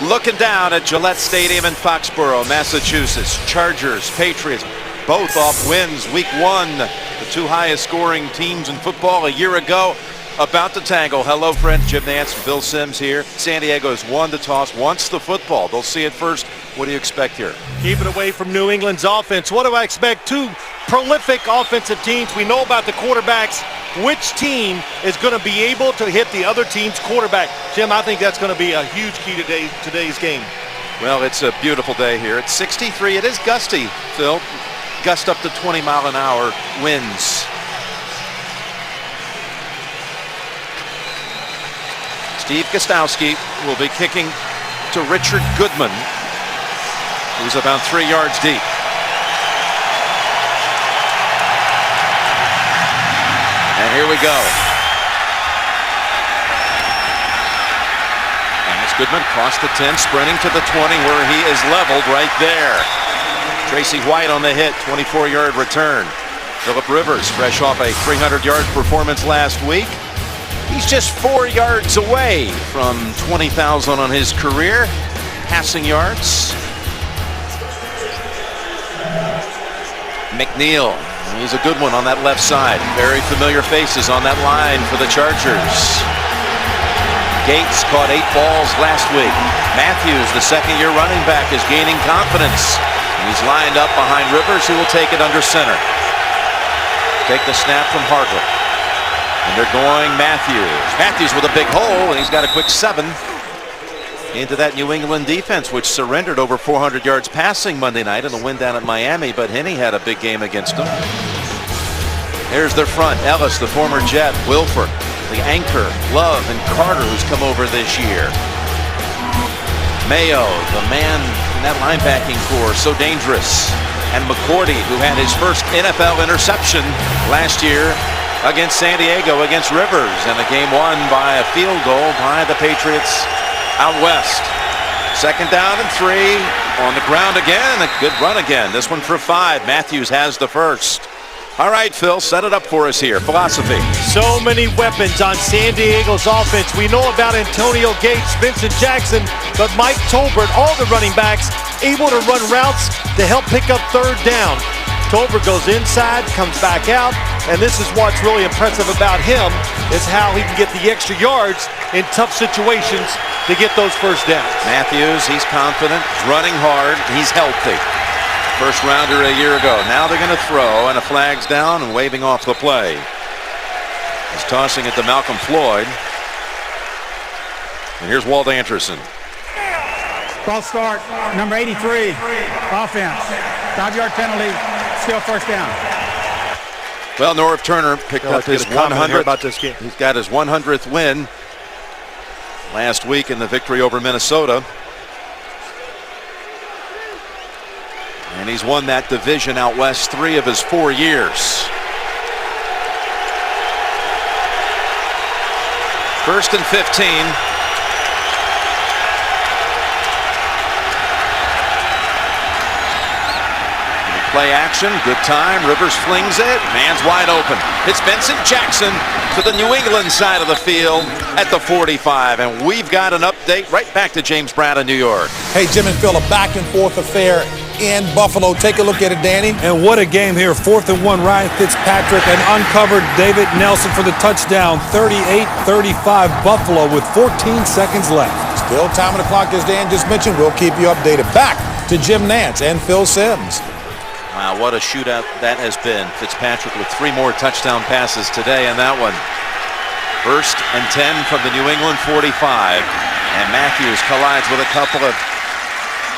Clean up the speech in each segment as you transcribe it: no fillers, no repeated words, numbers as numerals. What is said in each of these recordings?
Looking down at Gillette Stadium in Foxborough, Massachusetts. Chargers, Patriots, both off wins week 1. The two highest scoring teams in football a year ago. About to tangle. Hello, friends. Jim Nantz and Phil Simms here. San Diego has won the toss, wants the football. They'll see it first. What do you expect here? Keep it away from New England's offense. What do I expect? Two prolific offensive teams. We know about the quarterbacks. Which team is going to be able to hit the other team's quarterback? Jim, I think that's going to be a huge key to today's game. Well, it's a beautiful day here. It's 63. It is gusty, Phil. Gust up to 20-mile-an-hour winds. Steve Gostowski will be kicking to Richard Goodman, who's about 3 yards deep. And here we go. As Goodman across the 10, sprinting to the 20, where he is leveled right there. Tracy White on the hit, 24-yard return. Phillip Rivers, fresh off a 300-yard performance last week. He's just 4 yards away from 20,000 on his career passing yards. McNeil, he's a good one on that left side. Very familiar faces on that line for the Chargers. Gates caught 8 balls last week. Matthews, the second-year running back, is gaining confidence. He's lined up behind Rivers, who will take it under center. Take the snap from Hartley. And they're going Matthews. Matthews with a big hole, and he's got a quick 7 into that New England defense, which surrendered over 400 yards passing Monday night in the win down at Miami, but Henne had a big game against them. Here's their front. Ellis, the former Jet. Wilford, the anchor. Love and Carter, who's come over this year. Mayo, the man in that linebacking core, so dangerous. And McCourty, who had his first NFL interception last year against San Diego, against Rivers, and a game won by a field goal by the Patriots out west. Second down and 3 on the ground again. A good run again. This one for 5. Matthews has the first. All right, Phil, set it up for us here. Philosophy. So many weapons on San Diego's offense. We know about Antonio Gates, Vincent Jackson, but Mike Tolbert, all the running backs, able to run routes to help pick up third down. Tolbert goes inside, comes back out, and this is what's really impressive about him, is how he can get the extra yards in tough situations to get those first downs. Matthews, he's confident, running hard, he's healthy. First rounder a year ago. Now they're going to throw, and a flag's down and waving off the play. He's tossing it to Malcolm Floyd. And here's Walt Anderson. False start, number 83, offense. 5-yard penalty, still first down. Well, Norv Turner picked up his 100th. About this game. He's got his 100th win last week in the victory over Minnesota. And he's won that division out west 3 of his 4 years. First and 15. Play action, good time. Rivers flings it. Man's wide open. It's Vincent Jackson to the New England side of the field at the 45. And we've got an update right back to James Brown in New York. Hey, Jim and Phil, a back-and-forth affair in Buffalo. Take a look at it, Danny. And what a game here. 4th and 1, Ryan Fitzpatrick, and uncovered David Nelson for the touchdown. 38-35 Buffalo with 14 seconds left. Still time on the clock, as Dan just mentioned. We'll keep you updated. Back to Jim Nantz and Phil Simms. Wow, what a shootout that has been. Fitzpatrick with 3 more touchdown passes today in that one. First and 10 from the New England 45. And Matthews collides with a couple of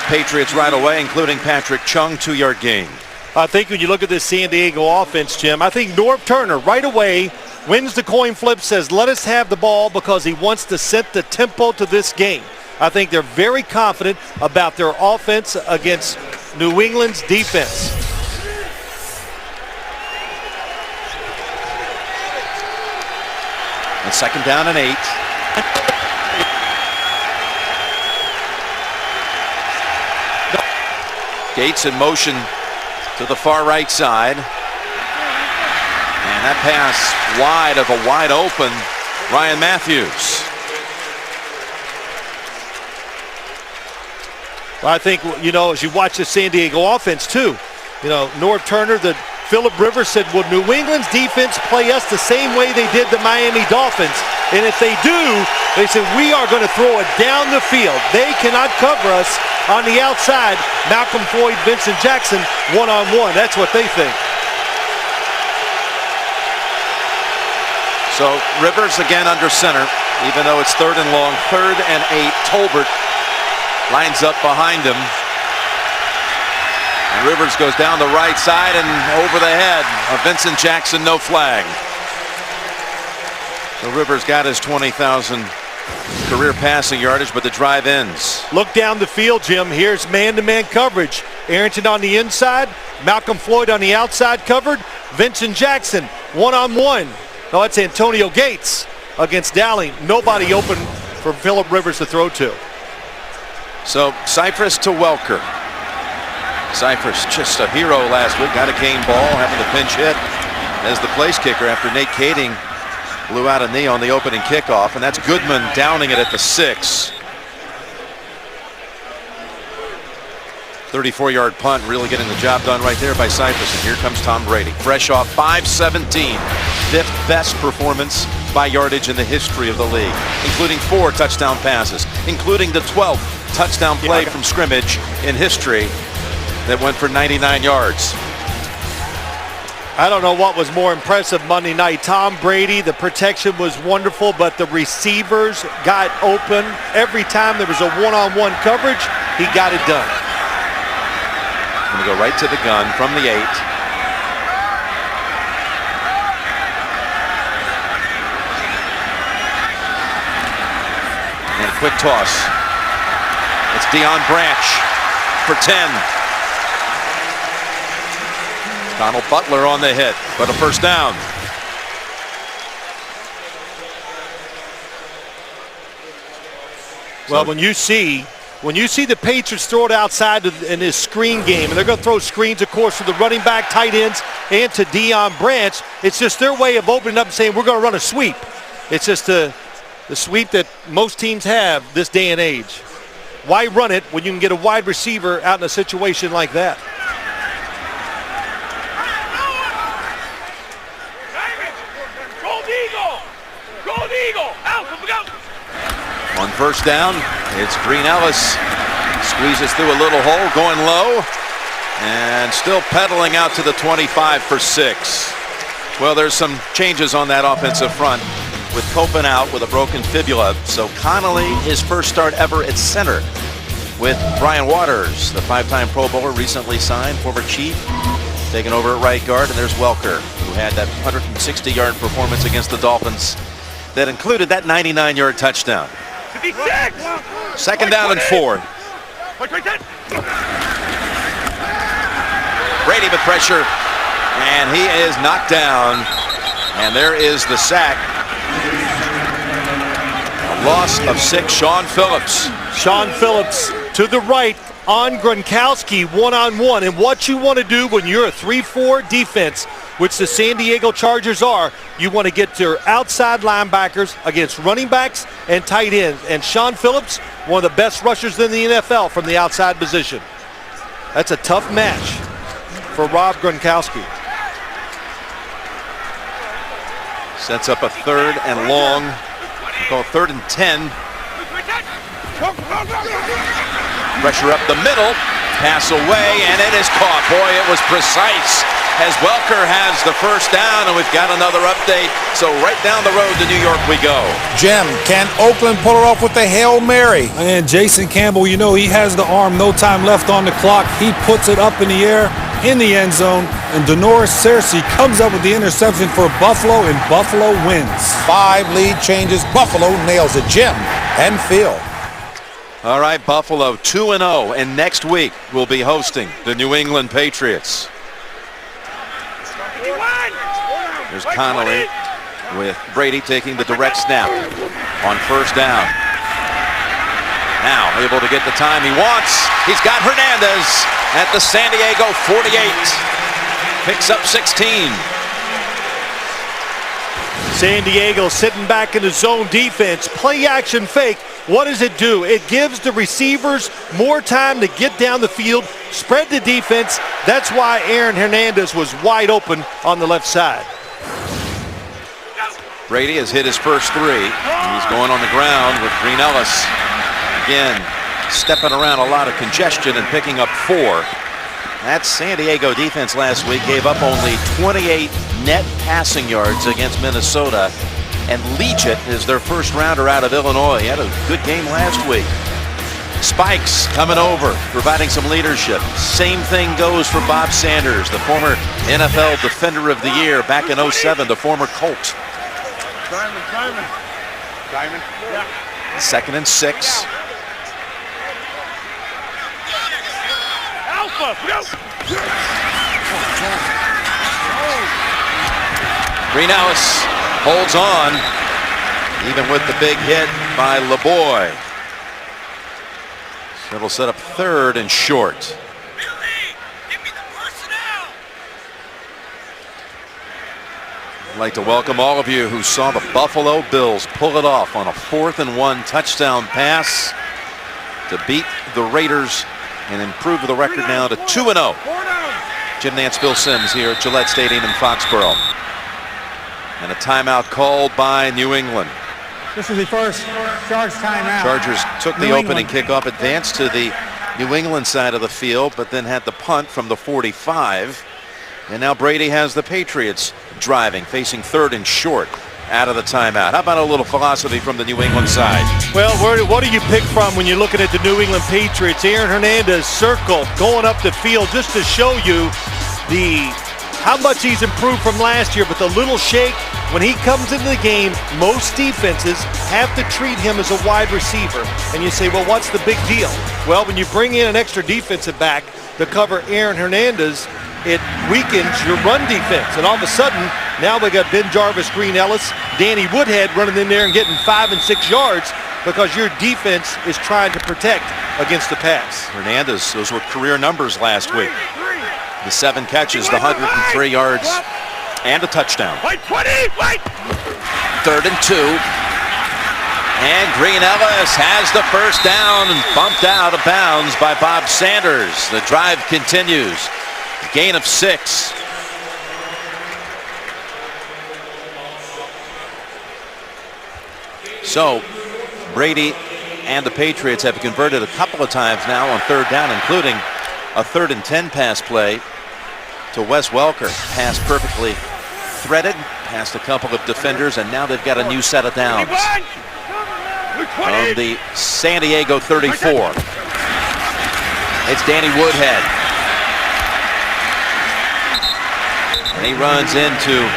Patriots right away, including Patrick Chung, 2-yard gain. I think when you look at this San Diego offense, Jim, I think Norv Turner right away wins the coin flip, says let us have the ball because he wants to set the tempo to this game. I think they're very confident about their offense against New England's defense. And second down and 8. Gates in motion to the far right side. And that pass wide of a wide open Ryan Matthews. Well, I think, you know, as you watch the San Diego offense too, you know, Norv Turner, Phillip Rivers said, will New England's defense play us the same way they did the Miami Dolphins? And if they do, they said, we are going to throw it down the field. They cannot cover us on the outside. Malcolm Floyd, Vincent Jackson, one-on-one. That's what they think. So Rivers again under center, even though it's 3rd and long, 3rd and 8. Tolbert lines up behind him. And Rivers goes down the right side and over the head of Vincent Jackson, no flag. So Rivers got his 20,000 career passing yardage, but the drive ends. Look down the field, Jim. Here's man-to-man coverage. Arrington on the inside, Malcolm Floyd on the outside covered, Vincent Jackson one-on-one. No, that's Antonio Gates against Dowling. Nobody open for Phillip Rivers to throw to. So Cypress to Welker. Cypress just a hero last week. Got a game ball, having the pinch hit as the place kicker after Nate Kading blew out a knee on the opening kickoff. And that's Goodman downing it at the 6. 34-yard punt, really getting the job done right there by Cypress. And here comes Tom Brady, fresh off 5-17. 5th best performance by yardage in the history of the league, including 4 touchdown passes, including the 12th touchdown play from scrimmage in history that went for 99 yards. I don't know what was more impressive Monday night. Tom Brady, the protection was wonderful, but the receivers got open. Every time there was a one-on-one coverage, he got it done. Going to go right to the gun from the 8. And a quick toss. It's Deion Branch for 10. Donald Butler on the hit, but a first down. Well, when you see the Patriots throw it outside in this screen game, and they're going to throw screens, of course, for the running back, tight ends, and to Deion Branch, it's just their way of opening up and saying, we're going to run a sweep. It's just the sweep that most teams have this day and age. Why run it when you can get a wide receiver out in a situation like that? On first down, it's Green Ellis. Squeezes through a little hole, going low, and still pedaling out to the 25 for 6. Well, there's some changes on that offensive front with Copen out with a broken fibula. So Connolly, his first start ever at center with Brian Waters, the 5-time Pro Bowler, recently signed, former Chief, taking over at right guard. And there's Welker, who had that 160-yard performance against the Dolphins that included that 99-yard touchdown. 2nd down and 4. Brady with pressure, and he is knocked down. And there is the sack. A loss of 6. Sean Phillips. Sean Phillips to the right on Gronkowski one-on-one. And what you want to do when you're a 3-4 defense, which the San Diego Chargers are, you want to get your outside linebackers against running backs and tight ends. And Sean Phillips, one of the best rushers in the NFL from the outside position. That's a tough match for Rob Gronkowski. Sets up a 3rd and long. Call 3rd and 10. Pressure up the middle. Pass away, and it is caught. Boy, it was precise as Welker has the first down, and we've got another update. So right down the road to New York we go. Jim, can Oakland pull it off with the Hail Mary? And Jason Campbell, you know, he has the arm, no time left on the clock. He puts it up in the air in the end zone, and Denoris Searcy comes up with the interception for Buffalo, and Buffalo wins. 5 lead changes. Buffalo nails it. Jim and Phil. All right, Buffalo 2-0, and next week we'll be hosting the New England Patriots. There's Connolly with Brady taking the direct snap on first down. Now able to get the time he wants. He's got Hernandez at the San Diego 48. Picks up 16. San Diego sitting back in the zone defense. Play action fake. What does it do? It gives the receivers more time to get down the field, spread the defense. That's why Aaron Hernandez was wide open on the left side. Brady has hit his first three. He's going on the ground with Green Ellis. Again, stepping around a lot of congestion and picking up 4. That San Diego defense last week gave up only 28 net passing yards against Minnesota. And Legit is their first rounder out of Illinois. He had a good game last week. Spikes coming over, providing some leadership. Same thing goes for Bob Sanders, the former NFL Defender of the Year back in 07, the former Colt. Diamond. Yeah. 2nd and 6. Alpha, go! Green Ellis holds on, even with the big hit by LeBoy. So it'll set up 3rd and short. I'd like to welcome all of you who saw the Buffalo Bills pull it off on a 4th and 1 touchdown pass to beat the Raiders and improve the record now to 2-0. Jim Nantz, Phil Simms here at Gillette Stadium in Foxborough. And a timeout called by New England. This is the first Charge timeout. Chargers took the opening kickoff, advanced to the New England side of the field, but then had the punt from the 45. And now Brady has the Patriots driving, facing 3rd and short out of the timeout. How about a little philosophy from the New England side? Well, what do you pick from when you're looking at the New England Patriots? Aaron Hernandez circle going up the field just to show you how much he's improved from last year. But the little shake, when he comes into the game, most defenses have to treat him as a wide receiver. And you say, well, what's the big deal? Well, when you bring in an extra defensive back to cover Aaron Hernandez, it weakens your run defense. And all of a sudden, now we got Ben Jarvis, Green Ellis, Danny Woodhead running in there and getting 5 and 6 yards because your defense is trying to protect against the pass. Hernandez, those were career numbers last week. The 7 catches, the 103 yards, and a touchdown. 3rd and 2. And Green Ellis has the first down and bumped out of bounds by Bob Sanders. The drive continues. Gain of 6. So Brady and the Patriots have converted a couple of times now on 3rd down, including a 3rd and 10 pass play to Wes Welker. Pass perfectly threaded, past a couple of defenders, and now they've got a new set of downs on the San Diego 34. It's Danny Woodhead. And he runs into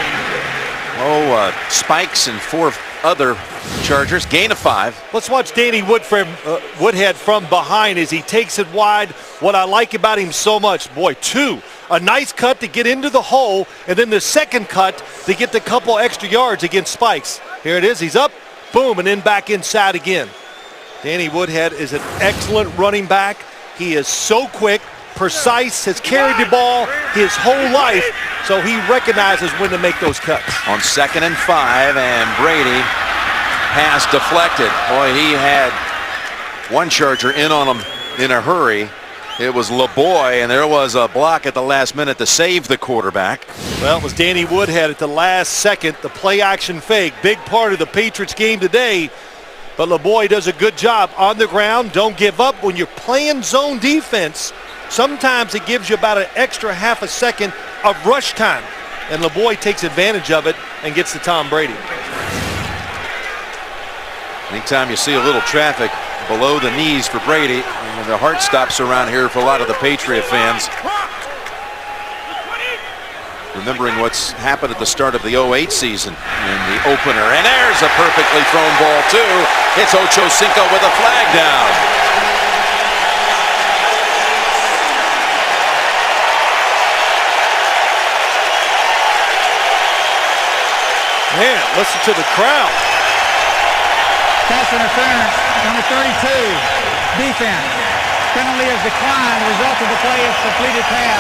Spikes and 4 other Chargers. Gain of 5. Let's watch Danny Woodhead from behind as he takes it wide. What I like about him so much, boy, 2. A nice cut to get into the hole, and then the second cut to get the couple extra yards against Spikes. Here it is. He's up, boom, and then back inside again. Danny Woodhead is an excellent running back. He is so quick, precise, has carried the ball his whole life, so he recognizes when to make those cuts. On 2nd and 5, and Brady pass deflected. Boy, he had one Charger in on him in a hurry. It was LeBoy, and there was a block at the last minute to save the quarterback. Well, it was Danny Woodhead at the last second, the play action fake. Big part of the Patriots game today. But LeBoy does a good job on the ground. Don't give up. When you're playing zone defense, sometimes it gives you about an extra half a second of rush time. And LeBoy takes advantage of it and gets to Tom Brady. Anytime you see a little traffic below the knees for Brady, the heart stops around here for a lot of the Patriot fans. Remembering what's happened at the start of the 08 season in the opener. And there's a perfectly thrown ball, too. It's Ocho Cinco with a flag down. Man, listen to the crowd. Pass interference, number 32, defense. Penalty is declined. The result of the play is completed pass.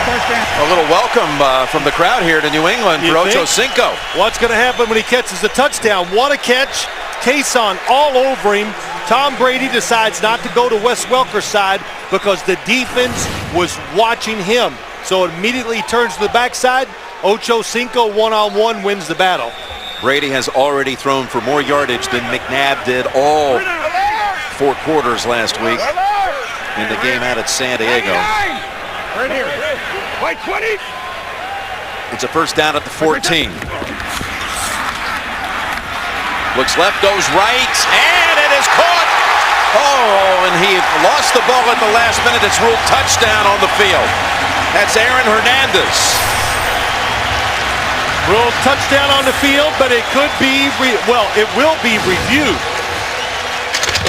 First down. A little welcome from the crowd here to New England for Ocho Cinco. What's going to happen when he catches the touchdown? What a catch. Cason all over him. Tom Brady decides not to go to Wes Welker's side because the defense was watching him. So immediately turns to the backside. Ocho Cinco one-on-one wins the battle. Brady has already thrown for more yardage than McNabb did all 4 quarters last week in the game out at San Diego. Right here. White 20. It's a first down at the 14. Looks left, goes right, and it is caught. Oh, and he lost the ball at the last minute. It's ruled touchdown on the field. That's Aaron Hernandez. Ruled touchdown on the field, but it could be, it will be reviewed.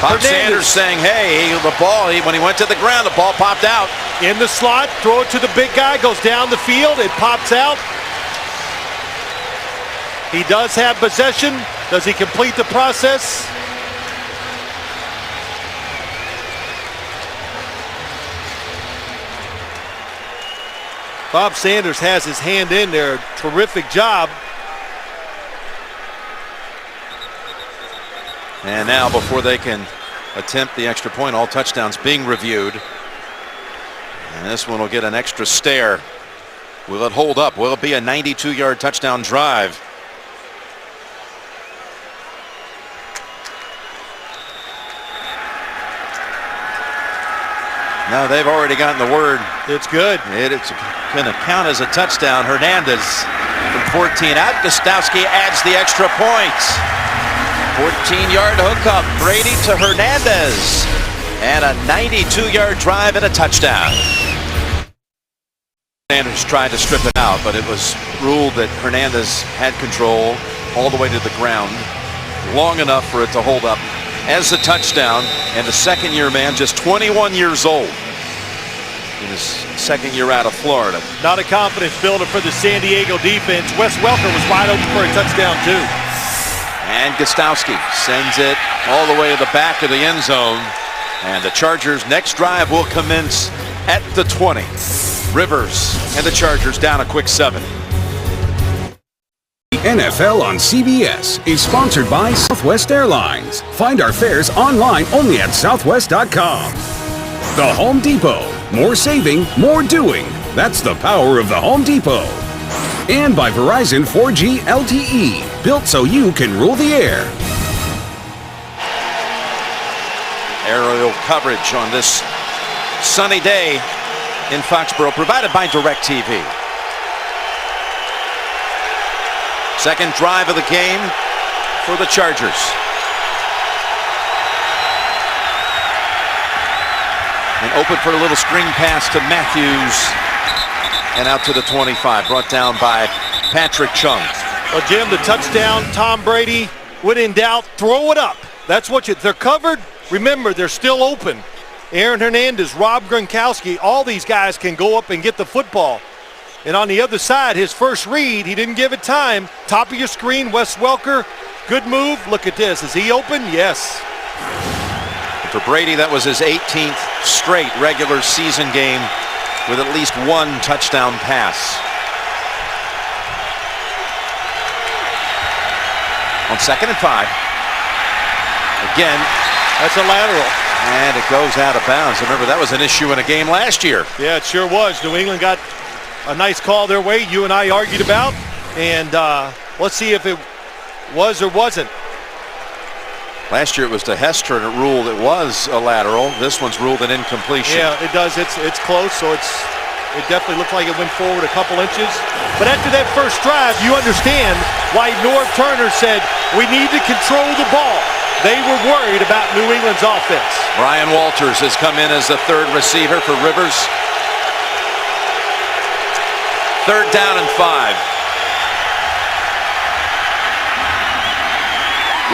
Bob Sanders saying, hey, the ball, when he went to the ground, the ball popped out. In the slot, throw it to the big guy, goes down the field, it pops out. He does have possession. Does he complete the process? Bob Sanders has his hand in there. Terrific job. And now, before they can attempt the extra point, all touchdowns being reviewed. And this one will get an extra stare. Will it hold up? Will it be a 92-yard touchdown drive? No, they've already gotten the word. It's good. It's going to count as a touchdown. Hernandez from 14 out. Gostowski adds the extra points. 14-yard hookup. Brady to Hernandez. And a 92-yard drive and a touchdown. Sanders tried to strip it out, but it was ruled that Hernandez had control all the way to the ground, long enough for it to hold up as a touchdown. And the second-year man, just 21 years old, in his second year out of Florida. Not a confidence builder for the San Diego defense. Wes Welker was wide open for a touchdown too. And Gostowski sends it all the way to the back of the end zone. And the Chargers' next drive will commence at the 20. Rivers and the Chargers down a quick 7. NFL on CBS is sponsored by Southwest Airlines. Find our fares online only at southwest.com. The Home Depot. More saving, more doing. That's the power of the Home Depot. And by Verizon 4G LTE. Built so you can rule the air. Aerial coverage on this sunny day in Foxborough, provided by DirecTV. Second drive of the game for the Chargers. And open for a little screen pass to Matthews. And out to the 25, brought down by Patrick Chung. Well, Jim, the touchdown, Tom Brady, when in doubt, throw it up. That's what they're covered. Remember, they're still open. Aaron Hernandez, Rob Gronkowski, all these guys can go up and get the football. And on the other side, his first read, he didn't give it time. Top of your screen, Wes Welker, good move. Look at this. Is he open? Yes. For Brady, that was his 18th straight regular season game with at least one touchdown pass. On 2nd and 5. Again, that's a lateral. And it goes out of bounds. Remember, that was an issue in a game last year. Yeah, it sure was. New England got a nice call their way, you and I argued about. And let's see if it was or wasn't. Last year it was to Hester, and it ruled it was a lateral. This one's ruled an incompletion. Yeah, it does. It's close, so it definitely looked like it went forward a couple inches. But after that first drive, you understand why Norv Turner said, we need to control the ball. They were worried about New England's offense. Brian Walters has come in as the third receiver for Rivers. 3rd down and 5.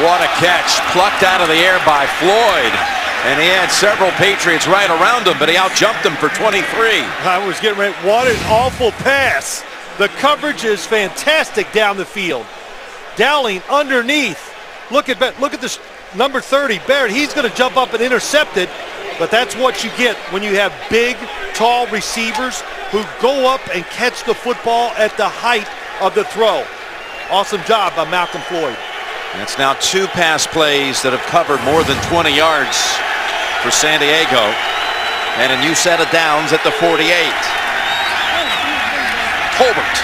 What a catch, plucked out of the air by Floyd. And he had several Patriots right around him, but he outjumped them for 23. I was getting ready. What an awful pass. The coverage is fantastic down the field. Dowling underneath. Look at this number 30, Barrett. He's going to jump up and intercept it, but that's what you get when you have big, tall receivers who go up and catch the football at the height of the throw. Awesome job by Malcolm Floyd. And it's now 2 pass plays that have covered more than 20 yards for San Diego. And a new set of downs at the 48. Tolbert,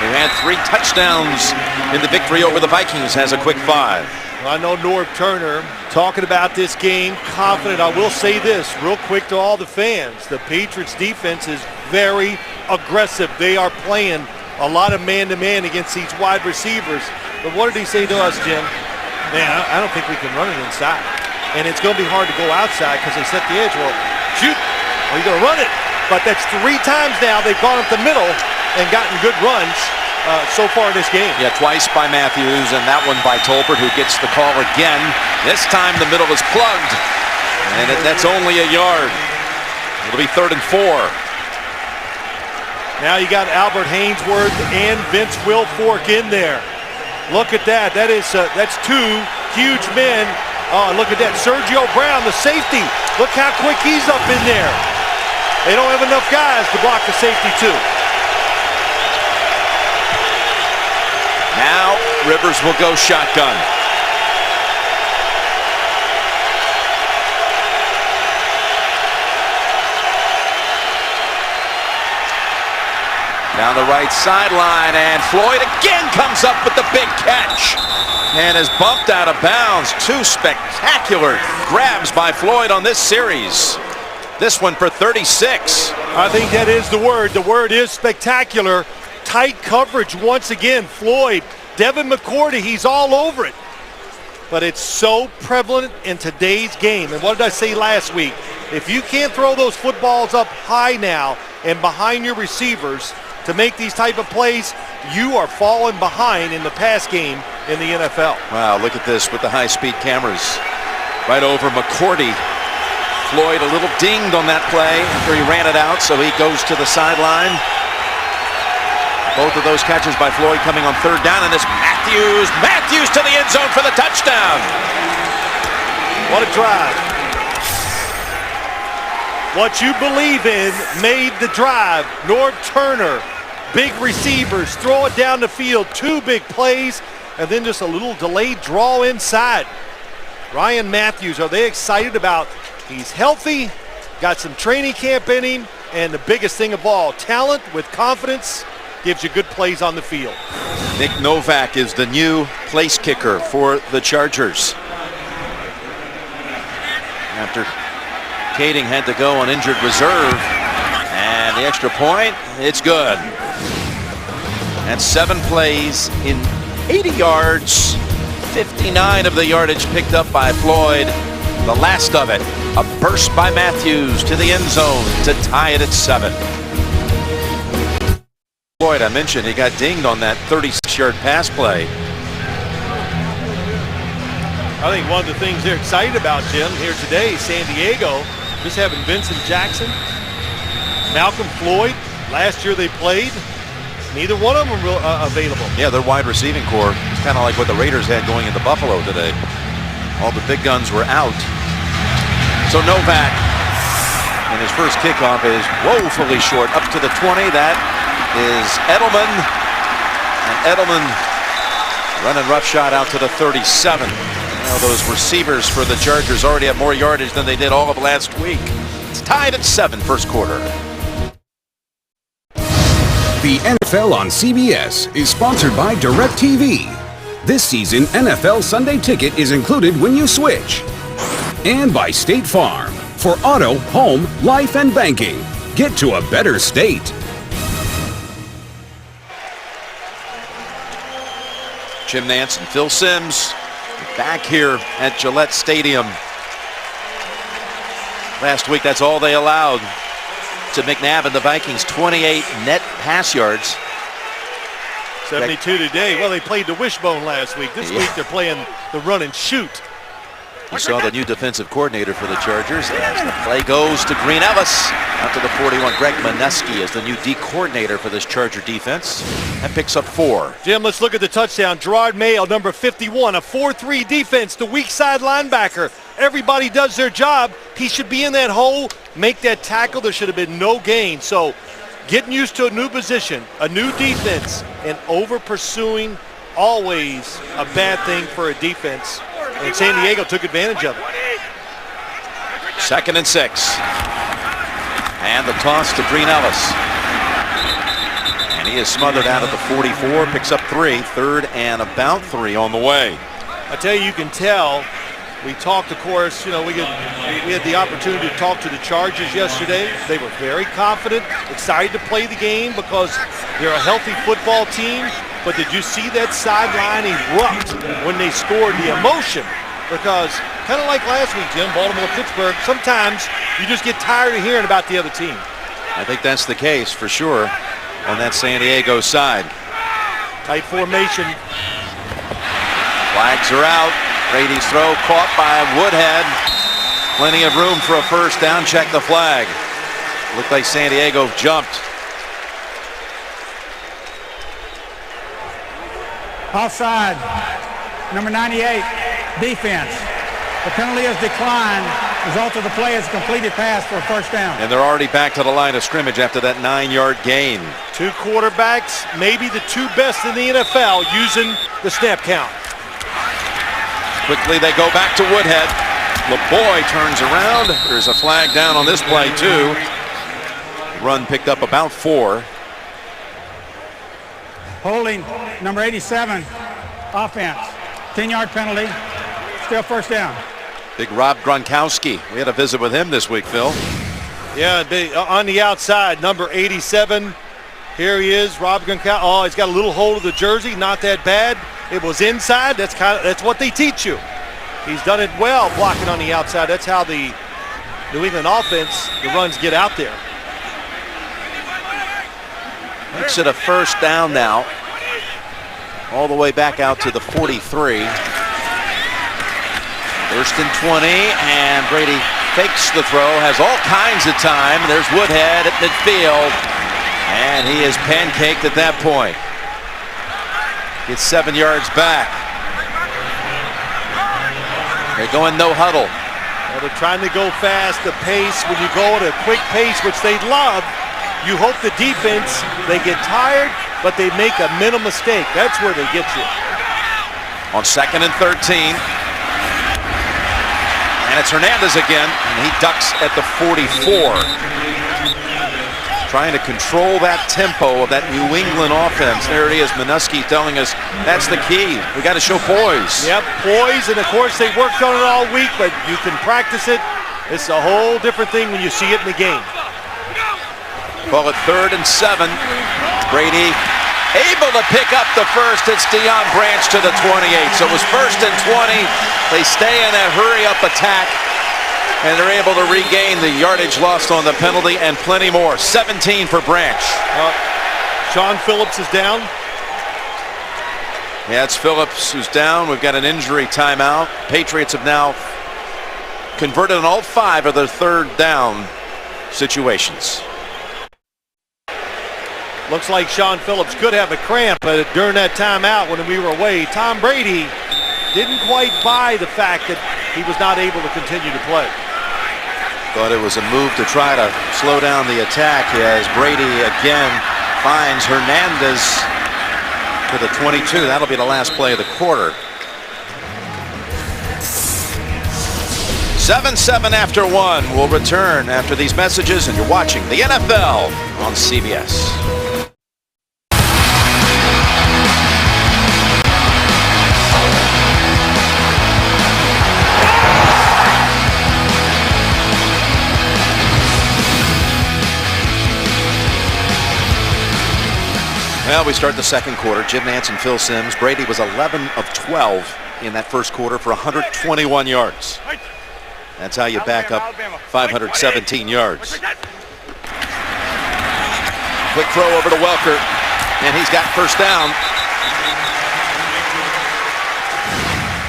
who had 3 touchdowns in the victory over the Vikings, has a quick 5. I know Norv Turner talking about this game, confident. I will say this real quick to all the fans. The Patriots defense is very aggressive. They are playing a lot of man-to-man against these wide receivers. But what did he say to us, Jim? Man, I don't think we can run it inside. And it's going to be hard to go outside because they set the edge. Well, shoot, are you going to run it? But that's 3 times now they've gone up the middle and gotten good runs so far in this game. Yeah, twice by Matthews and that one by Tolbert, who gets the call again. This time the middle is plugged. And that's only a yard. It'll be 3rd and 4. Now you got Albert Hainsworth and Vince Wilfork in there. Look at that. That's 2 huge men. Oh, look at that. Sergio Brown, the safety. Look how quick he's up in there. They don't have enough guys to block the safety too. Now Rivers will go shotgun. Down the right sideline, and Floyd again comes up with the big catch and is bumped out of bounds. 2 spectacular grabs by Floyd on this series. This one for 36. I think that is the word. The word is spectacular. Tight coverage once again. Floyd, Devin McCourty, he's all over it. But it's so prevalent in today's game. And what did I say last week? If you can't throw those footballs up high now and behind your receivers to make these type of plays, you are falling behind in the pass game in the NFL. Wow, look at this with the high-speed cameras. Right over McCourty. Floyd a little dinged on that play after he ran it out, so he goes to the sideline. Both of those catches by Floyd coming on 3rd down, and this Matthews to the end zone for the touchdown. What a drive. What you believe in made the drive. Norv Turner, big receivers, throw it down the field, 2 big plays, and then just a little delayed draw inside. Ryan Matthews, are they excited about? He's healthy, got some training camp in him, and the biggest thing of all, talent with confidence gives you good plays on the field. Nick Novak is the new place kicker for the Chargers. After Kading had to go on injured reserve, and the extra point, it's good. And 7 plays in 80 yards, 59 of the yardage picked up by Floyd. The last of it, a burst by Matthews to the end zone to tie it at 7. Floyd, I mentioned, he got dinged on that 36-yard pass play. I think one of the things they're excited about, Jim, here today, San Diego, just having Vincent Jackson, Malcolm Floyd. Last year they played. Neither one of them were available. Yeah, their wide receiving core is kind of like what the Raiders had going into Buffalo today. All the big guns were out. So Novak, in his first kickoff, is woefully short. Up to the 20, that is Edelman. And Edelman running roughshod out to the 37. Now those receivers for the Chargers already have more yardage than they did all of last week. It's tied at 7, first quarter. The NFL on CBS is sponsored by DirecTV. This season, NFL Sunday Ticket is included when you switch. And by State Farm. For auto, home, life, and banking. Get to a better state. Jim Nantz and Phil Simms back here at Gillette Stadium. Last week, that's all they allowed to McNabb and the Vikings, 28 net pass yards. 72 today. Well, they played the wishbone last week. This week they're playing the run and shoot. You saw the new defensive coordinator for the Chargers. As the play goes to Green Ellis. Out to the 41. Greg Mineski is the new D coordinator for this Charger defense. That picks up 4. Jim, let's look at the touchdown. Gerard Mayo, number 51, a 4-3 defense, the weak side linebacker. Everybody does their job. He should be in that hole, make that tackle. There should have been no gain. So getting used to a new position, a new defense, and over pursuing always a bad thing for a defense, and San Diego took advantage of it. 2nd and 6. And the toss to Green Ellis. And he is smothered out at the 44, picks up 3, 3rd and about 3 on the way. I tell you, you can tell. We talked, of course, we had the opportunity to talk to the Chargers yesterday. They were very confident, excited to play the game because they're a healthy football team. But did you see that sideline erupt when they scored? The emotion, because kind of like last week, Jim, Baltimore-Pittsburgh, sometimes you just get tired of hearing about the other team. I think that's the case for sure on that San Diego side. Tight formation. Flags are out. Brady's throw caught by Woodhead. Plenty of room for a first down. Check the flag. Looked like San Diego jumped. Offside, number 98, defense. The penalty is declined. Result of the play is a completed pass for a first down. And they're already back to the line of scrimmage after that 9-yard gain. 2 quarterbacks, maybe the 2 best in the NFL, using the snap count. Quickly they go back to Woodhead. LeBoy turns around. There's a flag down on this play too. Run picked up about 4. Holding, number 87, offense. 10-yard penalty, still first down. Big Rob Gronkowski. We had a visit with him this week, Phil. Yeah, on the outside, number 87. Here he is, Rob Gronkowski. Oh, he's got a little hold of the jersey, not that bad. It was inside. That's what they teach you. He's done it well, blocking on the outside. That's how the New England offense, the runs get out there. Makes it a first down now. All the way back out to the 43. 1st and 20, and Brady fakes the throw, has all kinds of time. There's Woodhead at midfield, and he is pancaked at that point. Gets 7 yards back. They're going no huddle. Well, they're trying to go fast. The pace, when you go at a quick pace, which they love, you hope the defense, they get tired, but they make a mental mistake. That's where they get you. On 2nd and 13. And it's Hernandez again, and he ducks at the 44. Trying to control that tempo of that New England offense. There it is, Minuski telling us that's the key. We got to show poise. Yep, poise, and of course they worked on it all week, but you can practice it. It's a whole different thing when you see it in the game. Call it 3rd and 7. Brady able to pick up the first. It's Deion Branch to the 28. So it was 1st and 20. They stay in that hurry-up attack, and they're able to regain the yardage lost on the penalty and plenty more. 17 for Branch. Sean Phillips is down. Yeah, it's Phillips who's down. We've got an injury timeout. Patriots have now converted on all 5 of their 3rd down situations. Looks like Sean Phillips could have a cramp during that timeout when we were away. Tom Brady didn't quite buy the fact that he was not able to continue to play. Thought it was a move to try to slow down the attack as Brady again finds Hernandez to the 22. That'll be the last play of the quarter. 7-7 after 1. We'll return after these messages, and you're watching the NFL on CBS. Well, we start the 2nd quarter. Jim Nantz and Phil Simms. Brady was 11 of 12 in that 1st quarter for 121 yards. That's how you back up 517 yards. Quick throw over to Welker, and he's got first down.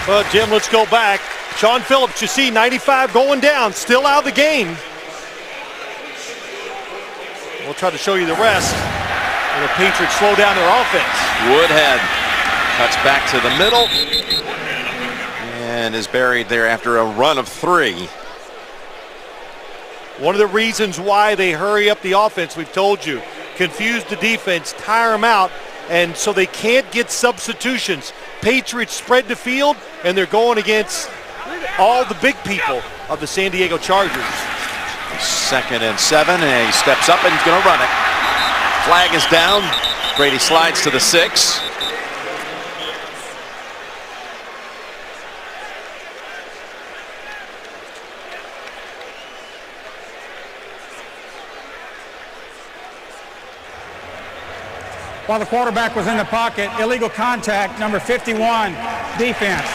Well, Jim, let's go back. Sean Phillips, you see, 95 going down, still out of the game. We'll try to show you the rest. And the Patriots slow down their offense. Woodhead cuts back to the middle and is buried there after a run of 3. One of the reasons why they hurry up the offense, we've told you, confuse the defense, tire them out, and so they can't get substitutions. Patriots spread the field, and they're going against all the big people of the San Diego Chargers. 2nd and 7, and he steps up and he's going to run it. Flag is down. Brady slides to the 6. While the quarterback was in the pocket, illegal contact, number 51, defense.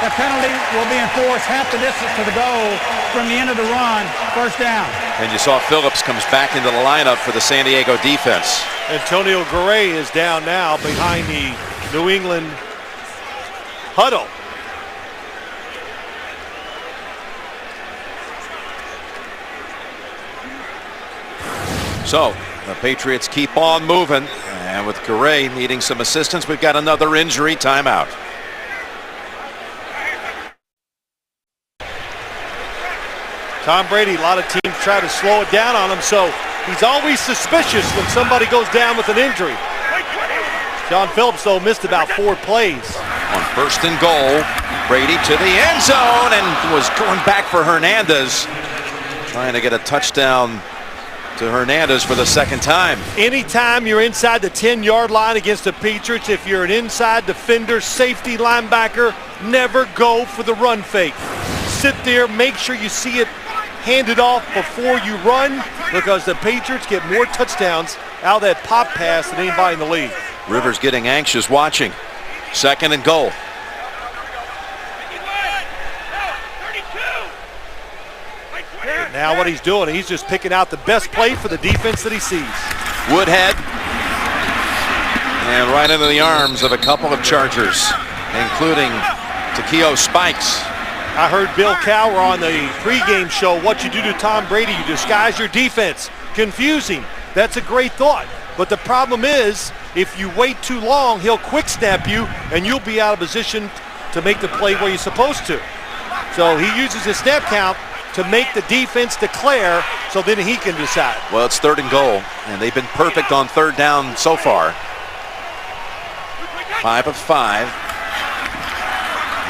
The penalty will be enforced half the distance to the goal from the end of the run, first down. And you saw Phillips comes back into the lineup for the San Diego defense. Antonio Garay is down now behind the New England huddle. So the Patriots keep on moving, and with Garay needing some assistance, we've got another injury timeout. Tom Brady, a lot of teams try to slow it down on him, so he's always suspicious when somebody goes down with an injury. John Phillips, though, missed about 4 plays. On 1st and goal, Brady to the end zone and was going back for Hernandez, trying to get a touchdown to Hernandez for the 2nd time. Anytime you're inside the 10-yard line against the Patriots, if you're an inside defender, safety, linebacker, never go for the run fake. Sit there, make sure you see it handed off before you run, because the Patriots get more touchdowns out of that pop pass than anybody in the league. Rivers getting anxious watching. 2nd and goal. Now what he's doing, he's just picking out the best play for the defense that he sees. Woodhead. And right into the arms of a couple of Chargers, including Takeo Spikes. I heard Bill Cowher on the pregame show, what you do to Tom Brady, you disguise your defense. Confusing. That's a great thought. But the problem is, if you wait too long, he'll quick snap you, and you'll be out of position to make the play where you're supposed to. So he uses his snap count to make the defense declare, so then he can decide. Well, it's 3rd and goal, and they've been perfect on 3rd down so far. 5 of 5.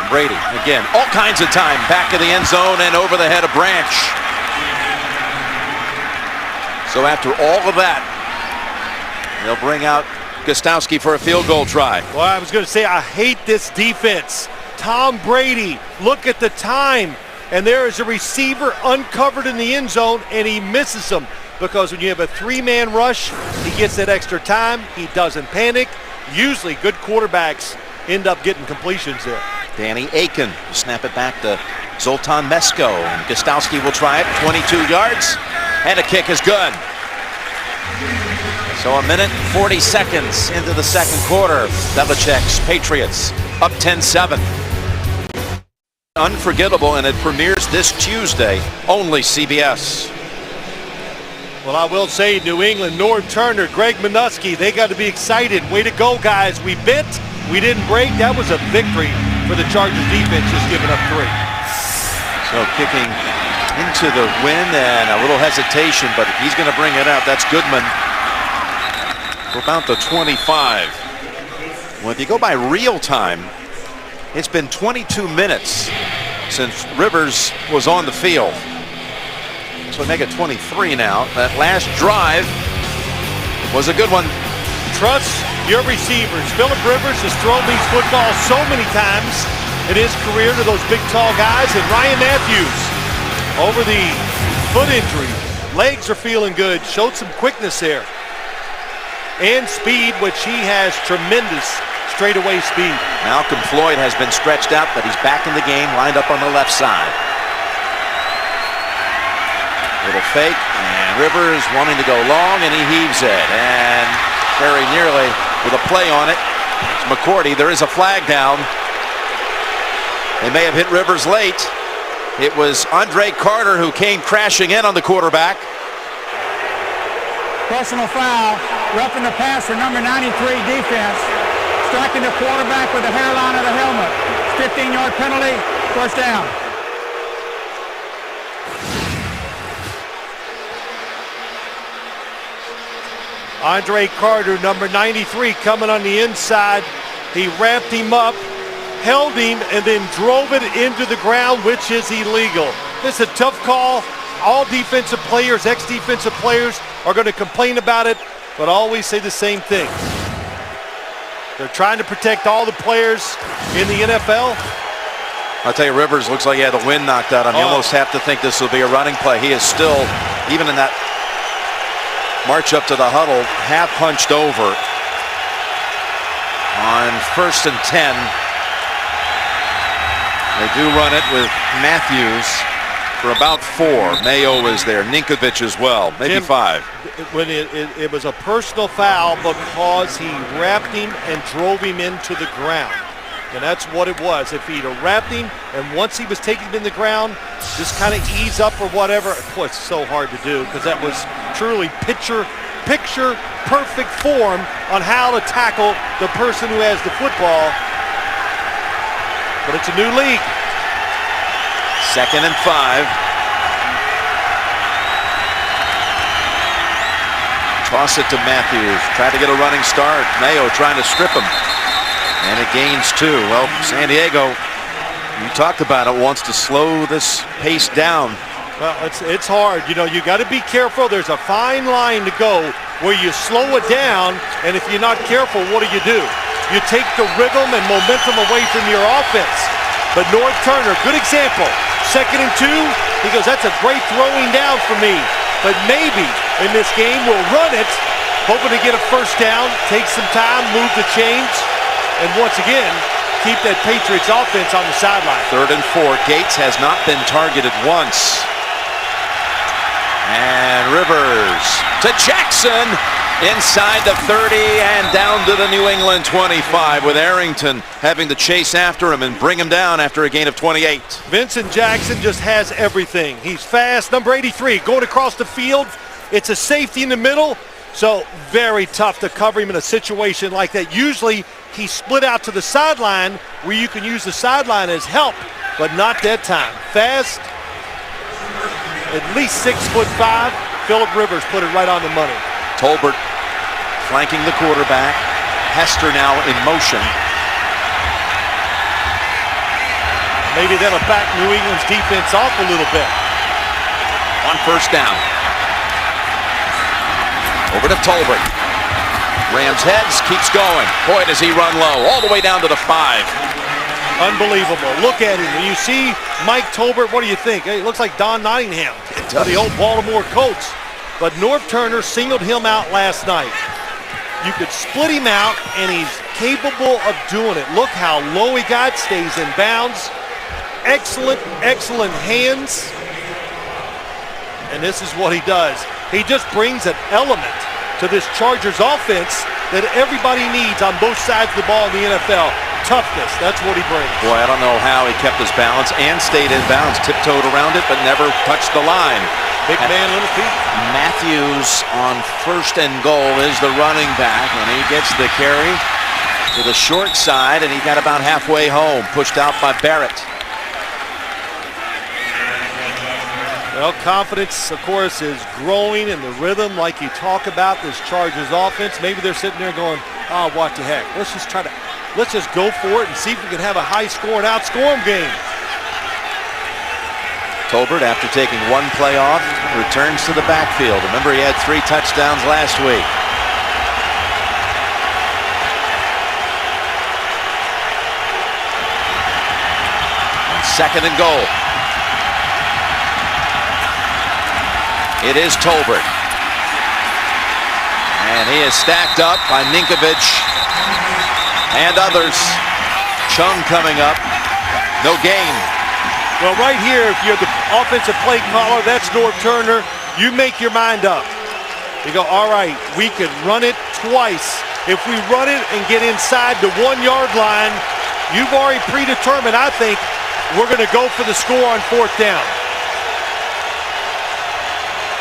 Brady, again, all kinds of time, back of the end zone and over the head of Branch. So after all of that, they'll bring out Gostowski for a field goal try. Well, I was going to say, I hate this defense. Tom Brady, look at the time. And there is a receiver uncovered in the end zone, and he misses him. Because when you have a 3-man rush, he gets that extra time. He doesn't panic. Usually good quarterbacks end up getting completions there. Danny Aiken will snap it back to Zoltan Mesko. And Gostowski will try it, 22 yards, and a kick is good. So 1 minute and 40 seconds into the 2nd quarter. Belichick's Patriots up 10-7. Unforgettable, and it premieres this Tuesday, only CBS. Well, I will say, New England, Norm Turner, Greg Minuski, they got to be excited. Way to go, guys. We bit, we didn't break. That was a victory for the Chargers defense, just giving up 3. So kicking into the wind and a little hesitation, but he's going to bring it out. That's Goodman for about the 25. Well, if you go by real time, it's been 22 minutes since Rivers was on the field. So we make it 23 now. That last drive was a good one. Trust your receivers. Phillip Rivers has thrown these footballs so many times in his career to those big, tall guys. And Ryan Matthews, over the foot injury, legs are feeling good. Showed some quickness there. And speed, which he has tremendous straightaway speed. Malcolm Floyd has been stretched out, but he's back in the game, lined up on the left side. Little fake, and Rivers wanting to go long, and he heaves it. And very nearly with a play on it. It's McCourty. There is a flag down. They may have hit Rivers late. It was Andre Carter who came crashing in on the quarterback. Personal foul, roughing the passer, number 93 defense, striking the quarterback with the hairline of the helmet. 15-yard penalty, first down. Andre Carter, number 93, coming on the inside. He wrapped him up, held him, and then drove it into the ground, which is illegal. This is a tough call. All defensive players, ex-defensive players, are going to complain about it, but always say the same thing. They're trying to protect all the players in the NFL. I'll tell you, Rivers looks like he had the wind knocked out of him. You almost have to think this will be a running play. He is still, even in that march up to the huddle, half hunched over on 1st and 10. They do run it with Matthews for about 4. Mayo is there. Ninkovich as well. Maybe Jim, 5. When it was a personal foul because he wrapped him and drove him into the ground. And that's what it was. If he'd have wrapped him and once he was taking him in the ground, just kind of ease up or whatever. Boy, it's so hard to do because that was truly picture perfect form on how to tackle the person who has the football. But it's a new league. 2nd and 5. Toss it to Matthews. Tried to get a running start. Mayo trying to strip him. And it gains 2. Well, San Diego, you talked about it, wants to slow this pace down. Well, it's hard. You know, you got to be careful. There's a fine line to go where you slow it down, and if you're not careful, what do? You take the rhythm and momentum away from your offense. But North Turner, good example. 2nd and 2, he goes, that's a great throwing down for me. But maybe in this game we'll run it, hoping to get a first down, take some time, move the chains, and once again, keep that Patriots offense on the sideline. 3rd and 4. Gates has not been targeted once. And Rivers to Jackson inside the 30 and down to the New England 25 with Arrington having to chase after him and bring him down after a gain of 28. Vincent Jackson just has everything. He's fast, number 83, going across the field. It's a safety in the middle, so very tough to cover him in a situation like that. Usually he split out to the sideline where you can use the sideline as help, but not that time. Fast, at least 6'5". Phillip Rivers put it right on the money. Tolbert flanking the quarterback. Hester now in motion. Maybe that'll back New England's defense off a little bit. On 1st down. Over to Tolbert. Rams heads, keeps going. Boy, does he run low, all the way down to the 5. Unbelievable. Look at him. When you see Mike Tolbert, what do you think? Hey, it looks like Don Nottingham, the old Baltimore Colts. But North Turner singled him out last night. You could split him out, and he's capable of doing it. Look how low he got, stays in bounds. Excellent hands. And this is what he does. He just brings an element to this Chargers offense that everybody needs on both sides of the ball in the NFL. Toughness, that's what he brings. Boy, I don't know how he kept his balance and stayed in bounds, tiptoed around it, but never touched the line. Big man, little feet. Matthews on 1st and goal is the running back, and he gets the carry to the short side, and he got about halfway home, pushed out by Barrett. Well, confidence, of course, is growing in the rhythm like you talk about this Chargers offense. Maybe they're sitting there going, oh, what the heck. Let's just go for it and see if we can have a high-scoring, outscore game. Tolbert, after taking 1 play off, returns to the backfield. Remember, he had 3 touchdowns last week. On 2nd and goal. It is Tolbert. And he is stacked up by Ninkovich and others. Chung coming up. No gain. Well, right here, if you're the offensive play caller, that's North Turner. You make your mind up. You go, all right, we could run it twice. If we run it and get inside the 1-yard line, you've already predetermined, I think, we're going to go for the score on 4th down.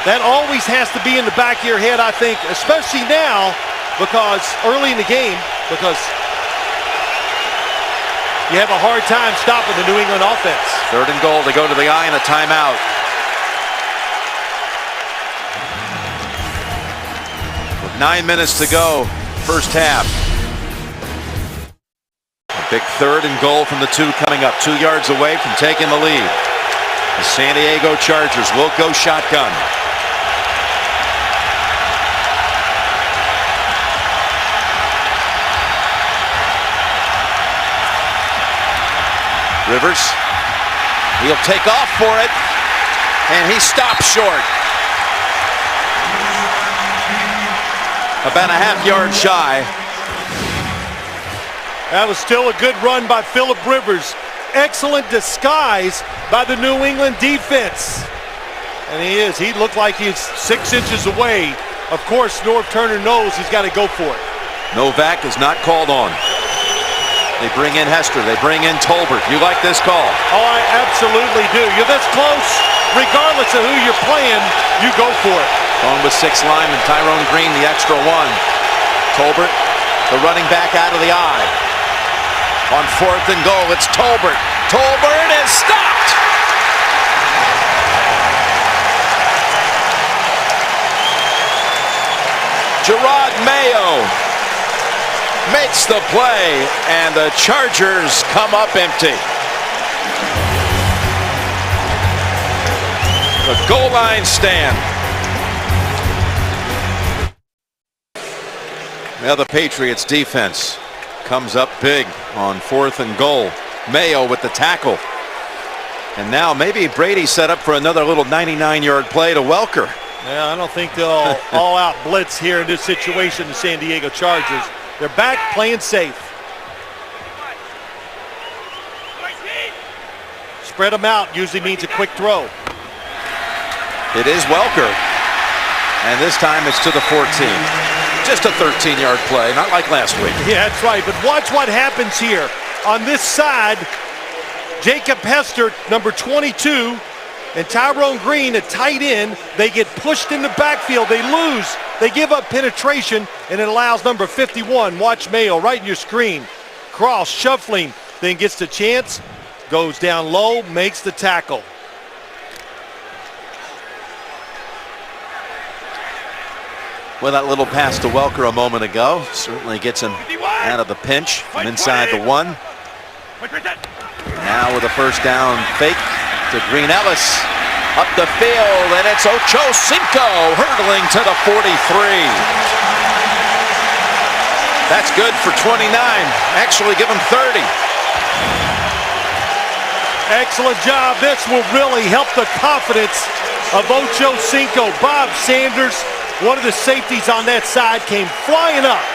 That always has to be in the back of your head, I think, especially now, because early in the game, because you have a hard time stopping the New England offense. 3rd and goal. They go to the eye and a timeout. 9 minutes to go, first half. A big 3rd and goal from the 2 coming up, 2 yards away from taking the lead. The San Diego Chargers will go shotgun. Rivers, he'll take off for it, and he stops short. About a half-yard shy. That was still a good run by Phillip Rivers. Excellent disguise by the New England defense. And he looked like he's 6 inches away. Of course, Norv Turner knows he's got to go for it. Novak is not called on. They bring in Hester. They bring in Tolbert. You like this call? Oh, I absolutely do. You're this close. Regardless of who you're playing, you go for it. Going with 6 linemen. Tyrone Green, the extra 1. Tolbert, the running back out of the eye. On 4th and goal, it's Tolbert. Tolbert is stopped. Gerard Mayo makes the play, and the Chargers come up empty. The goal line stand. Now the Patriots defense comes up big on 4th and goal. Mayo with the tackle. And now maybe Brady set up for another little 99-yard play to Welker. Yeah, I don't think they'll all-out blitz here in this situation, the San Diego Chargers. They're back playing safe. Spread them out usually means a quick throw. It is Welker. And this time it's to the 14. Just a 13-yard play, not like last week. Yeah, that's right. But watch what happens here. On this side, Jacob Hester, number 22, and Tyrone Green, a tight end, they get pushed in the backfield. They lose. They give up penetration, and it allows number 51, watch Mayo, right in your screen. Cross, shuffling, then gets the chance, goes down low, makes the tackle. Well, that little pass to Welker a moment ago certainly gets him out of the pinch from inside the 1. Now with a first down fake to Green Ellis. Up the field, and it's Ocho Cinco hurdling to the 43. That's good for 29. Actually, give him 30. Excellent job. This will really help the confidence of Ocho Cinco. Bob Sanders, one of the safeties on that side, came flying up.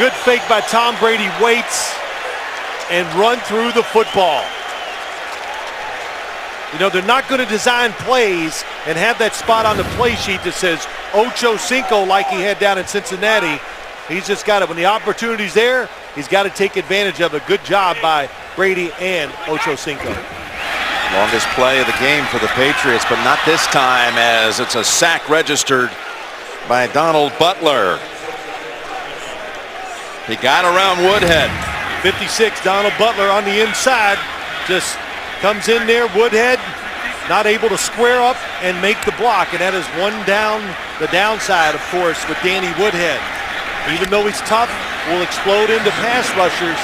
Good fake by Tom Brady, waits and run through the football. You know, they're not going to design plays and have that spot on the play sheet that says Ocho Cinco like he had down in Cincinnati. He's just got it. When the opportunity's there, he's got to take advantage of it. Good job by Brady and Ocho Cinco. Longest play of the game for the Patriots, but not this time, as it's a sack registered by Donald Butler. He got around Woodhead. 56, Donald Butler on the inside, just comes in there. Woodhead not able to square up and make the block, and that is one down. The downside, of course, with Danny Woodhead. Even though he's tough, will explode into pass rushers.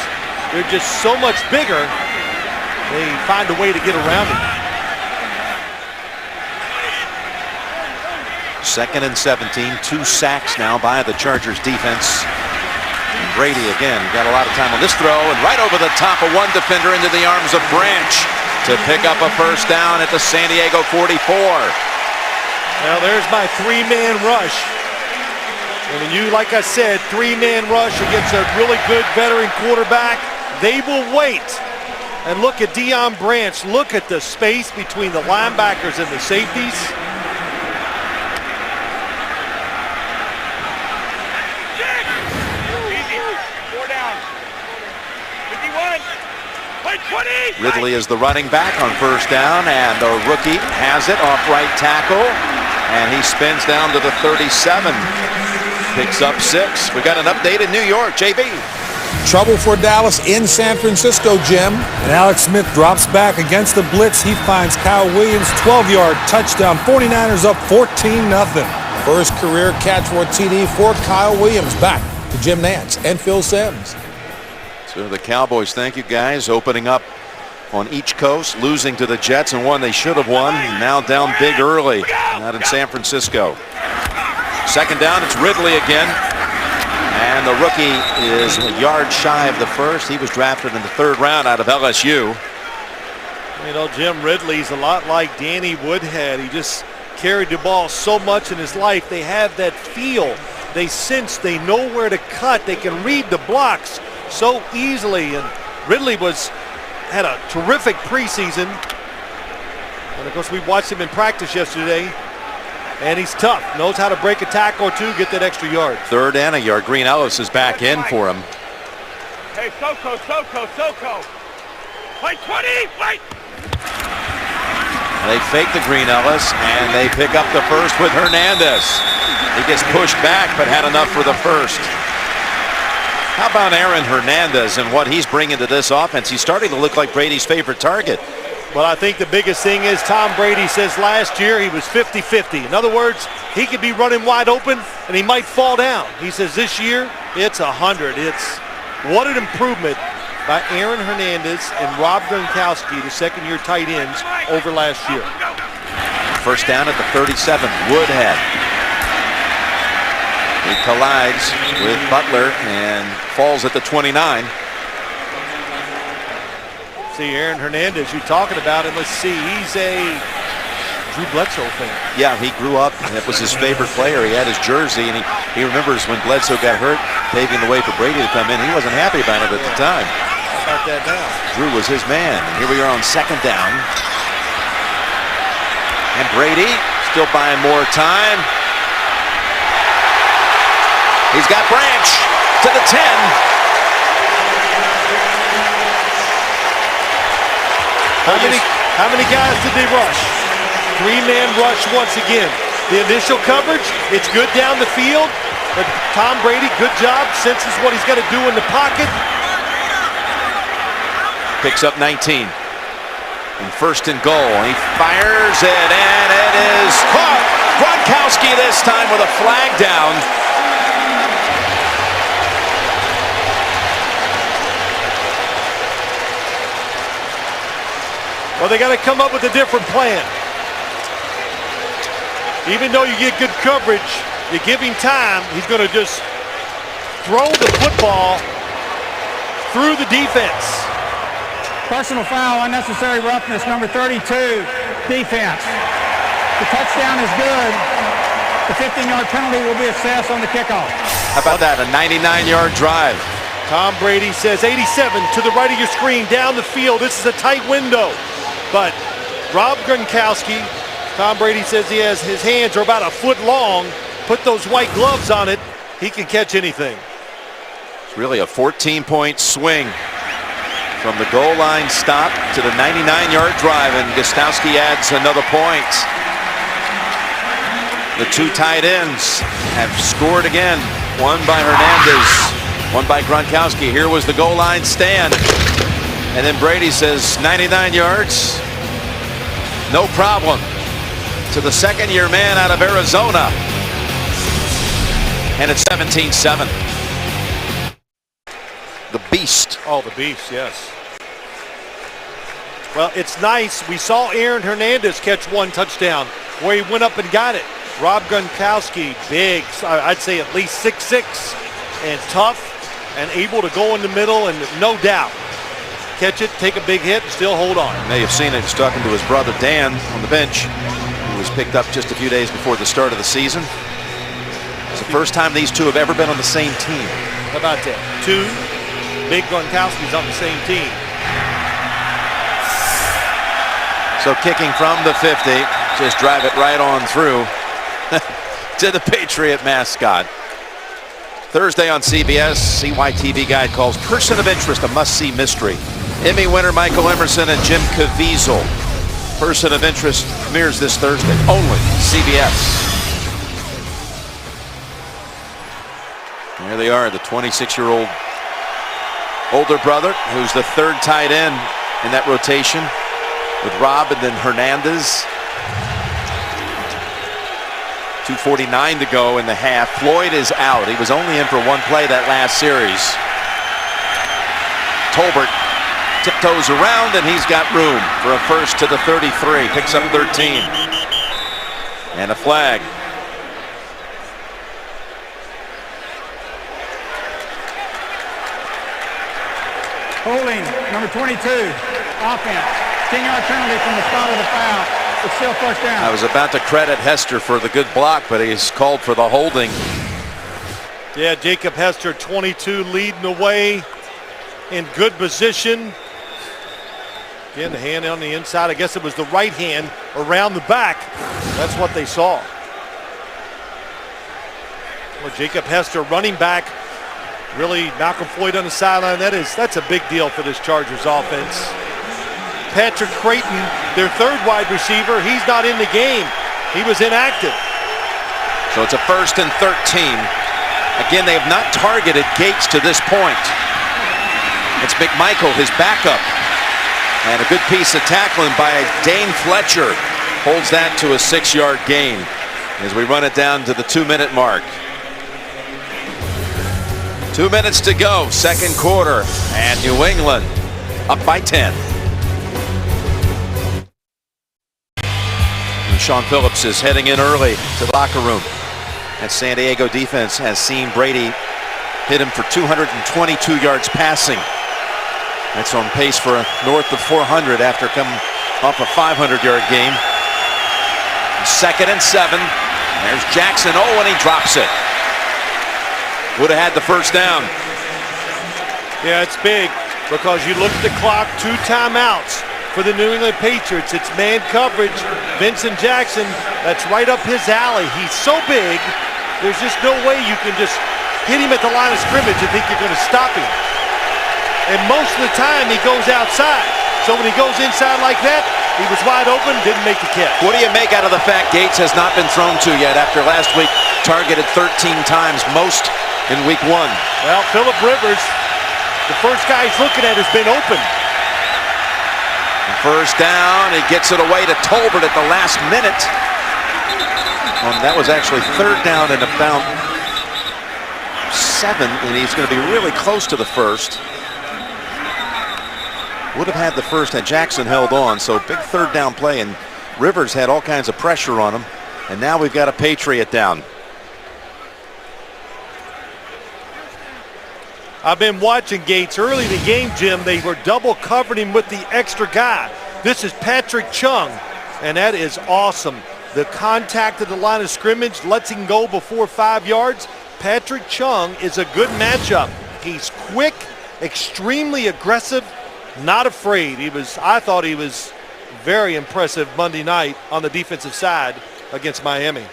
They're just so much bigger. They find a way to get around him. 2nd and 17, 2 sacks now by the Chargers defense. And Brady again got a lot of time on this throw, and right over the top of one defender into the arms of Branch to pick up a first down at the San Diego 44. Well, there's my 3-man rush. And when you, like I said, 3-man rush against a really good veteran quarterback, they will wait. And look at Deion Branch. Look at the space between the linebackers and the safeties. Ridley is the running back on first down, and the rookie has it off right tackle, and he spins down to the 37. Picks up 6. We got an update in New York, JB. Trouble for Dallas in San Francisco, Jim. And Alex Smith drops back against the blitz. He finds Kyle Williams, 12-yard touchdown. 49ers up 14-0. first career catch for a TD for Kyle Williams. Back to Jim Nance and Phil Simms. So the Cowboys, thank you guys, opening up on each coast, losing to the Jets and one they should have won. Now down big early, out in San Francisco. Second down, it's Ridley again. And the rookie is a yard shy of the first. He was drafted in the 3rd round out of LSU. You know, Jim Ridley's a lot like Danny Woodhead. He just carried the ball so much in his life. They have that feel. They sense, they know where to cut. They can read the blocks so easily. And Ridley had a terrific preseason. And of course, we watched him in practice yesterday. And he's tough. Knows how to break a tackle or two, get that extra yard. 3rd and a yard. Green Ellis is back in for him. Hey, Soko. Fight 20, fight! They fake the Green Ellis, and they pick up the first with Hernandez. He gets pushed back, but had enough for the first. How about Aaron Hernandez and what he's bringing to this offense? He's starting to look like Brady's favorite target. Well, I think the biggest thing is Tom Brady says last year he was 50-50. In other words, he could be running wide open, and he might fall down. He says this year, it's 100. What an improvement by Aaron Hernandez and Rob Gronkowski, the second-year tight ends, over last year. First down at the 37, Woodhead. He collides with Butler and falls at the 29. See, Aaron Hernandez, you're talking about him. Let's see, he's a Drew Bledsoe fan. Yeah, he grew up, and it was his favorite player. He had his jersey, and he remembers when Bledsoe got hurt, paving the way for Brady to come in. He wasn't happy about it at the time. How about that now? Drew was his man. Here we are on 2nd down. And Brady still buying more time. He's got Branch to the 10. How many guys did they rush? 3-man rush once again. The initial coverage, it's good down the field, but Tom Brady, good job, senses what he's got to do in the pocket. Picks up 19. And 1st and goal. He fires it, and it is caught. Gronkowski this time with a flag down. Well, they got to come up with a different plan. Even though you get good coverage, you give him time, he's going to just throw the football through the defense. Personal foul, unnecessary roughness, number 32, defense. The touchdown is good. The 15-yard penalty will be assessed on the kickoff. How about that, a 99-yard drive? Tom Brady says 87 to the right of your screen, down the field. This is a tight window. But Rob Gronkowski, Tom Brady says his hands are about a foot long. Put those white gloves on it, he can catch anything. It's really a 14-point swing from the goal line stop to the 99-yard drive, and Gostowski adds another point. The 2 tight ends have scored again. One by Hernandez, one by Gronkowski. Here was the goal line stand. And then Brady says 99 yards, no problem, to the 2nd-year man out of Arizona. And it's 17-7. The Beast. Oh, the Beast, yes. Well, it's nice. We saw Aaron Hernandez catch 1 touchdown where he went up and got it. Rob Gronkowski, big, I'd say at least 6'6", and tough, and able to go in the middle, and no doubt, catch it, take a big hit, still hold on. You may have seen it. He's talking to his brother Dan on the bench, who was picked up just a few days before the start of the season. It's the first time these two have ever been on the same team. How about that? 2 big Gronkowskis on the same team. So kicking from the 50, just drive it right on through to the Patriot mascot. Thursday on CBS, CYTV Guide calls Person of Interest a must-see mystery. Emmy winner Michael Emerson and Jim Caviezel. Person of Interest premieres this Thursday, only CBS. There they are, the 26-year-old older brother, who's the 3rd tight end in that rotation, with Rob and then Hernandez. 2:49 to go in the half. Floyd is out. He was only in for one play that last series. Tolbert tiptoes around, and he's got room for a first to the 33. Picks up 13. And a flag. Holding, number 22, offense. 10-yard penalty from the spot of the foul. It's still first down. I was about to credit Hester for the good block, but he's called for the holding. Yeah, Jacob Hester, 22, leading the way in good position. Again, the hand on the inside. I guess it was the right hand around the back. That's what they saw. Well, Jacob Hester, running back. Really, Malcolm Floyd on the sideline. That's a big deal for this Chargers offense. Patrick Creighton, their third wide receiver, he's not in the game. He was inactive. So it's a 1st and 13. Again, they have not targeted Gates to this point. It's McMichael, his backup. And a good piece of tackling by Dane Fletcher holds that to a 6-yard gain as we run it down to the 2-minute mark. 2 minutes to go, second quarter, and New England up by 10. And Sean Phillips is heading in early to the locker room. And San Diego defense has seen Brady hit him for 222 yards passing. That's on pace for north of 400 after coming off a 500-yard game. 2nd and 7. There's Jackson. Oh, and he drops it. Would have had the first down. Yeah, it's big because you look at the clock, 2 timeouts for the New England Patriots. It's man coverage. Vincent Jackson, that's right up his alley. He's so big, there's just no way you can just hit him at the line of scrimmage and think you're going to stop him. And most of the time he goes outside. So when he goes inside like that, he was wide open, didn't make the catch. What do you make out of the fact Gates has not been thrown to yet after last week targeted 13 times, most in week 1? Well, Phillip Rivers, the first guy he's looking at, has been open. And first down, he gets it away to Tolbert at the last minute. That was actually 3rd down and about 7, and he's going to be really close to the first. Would have had the first had Jackson held on, so big 3rd down play, and Rivers had all kinds of pressure on him, and now we've got a Patriot down. I've been watching Gates early in the game, Jim. They were double covering him with the extra guy. This is Patrick Chung, and that is awesome. The contact at the line of scrimmage lets him go before 5 yards. Patrick Chung is a good matchup. He's quick, extremely aggressive, not afraid. I thought he was very impressive Monday night on the defensive side against Miami.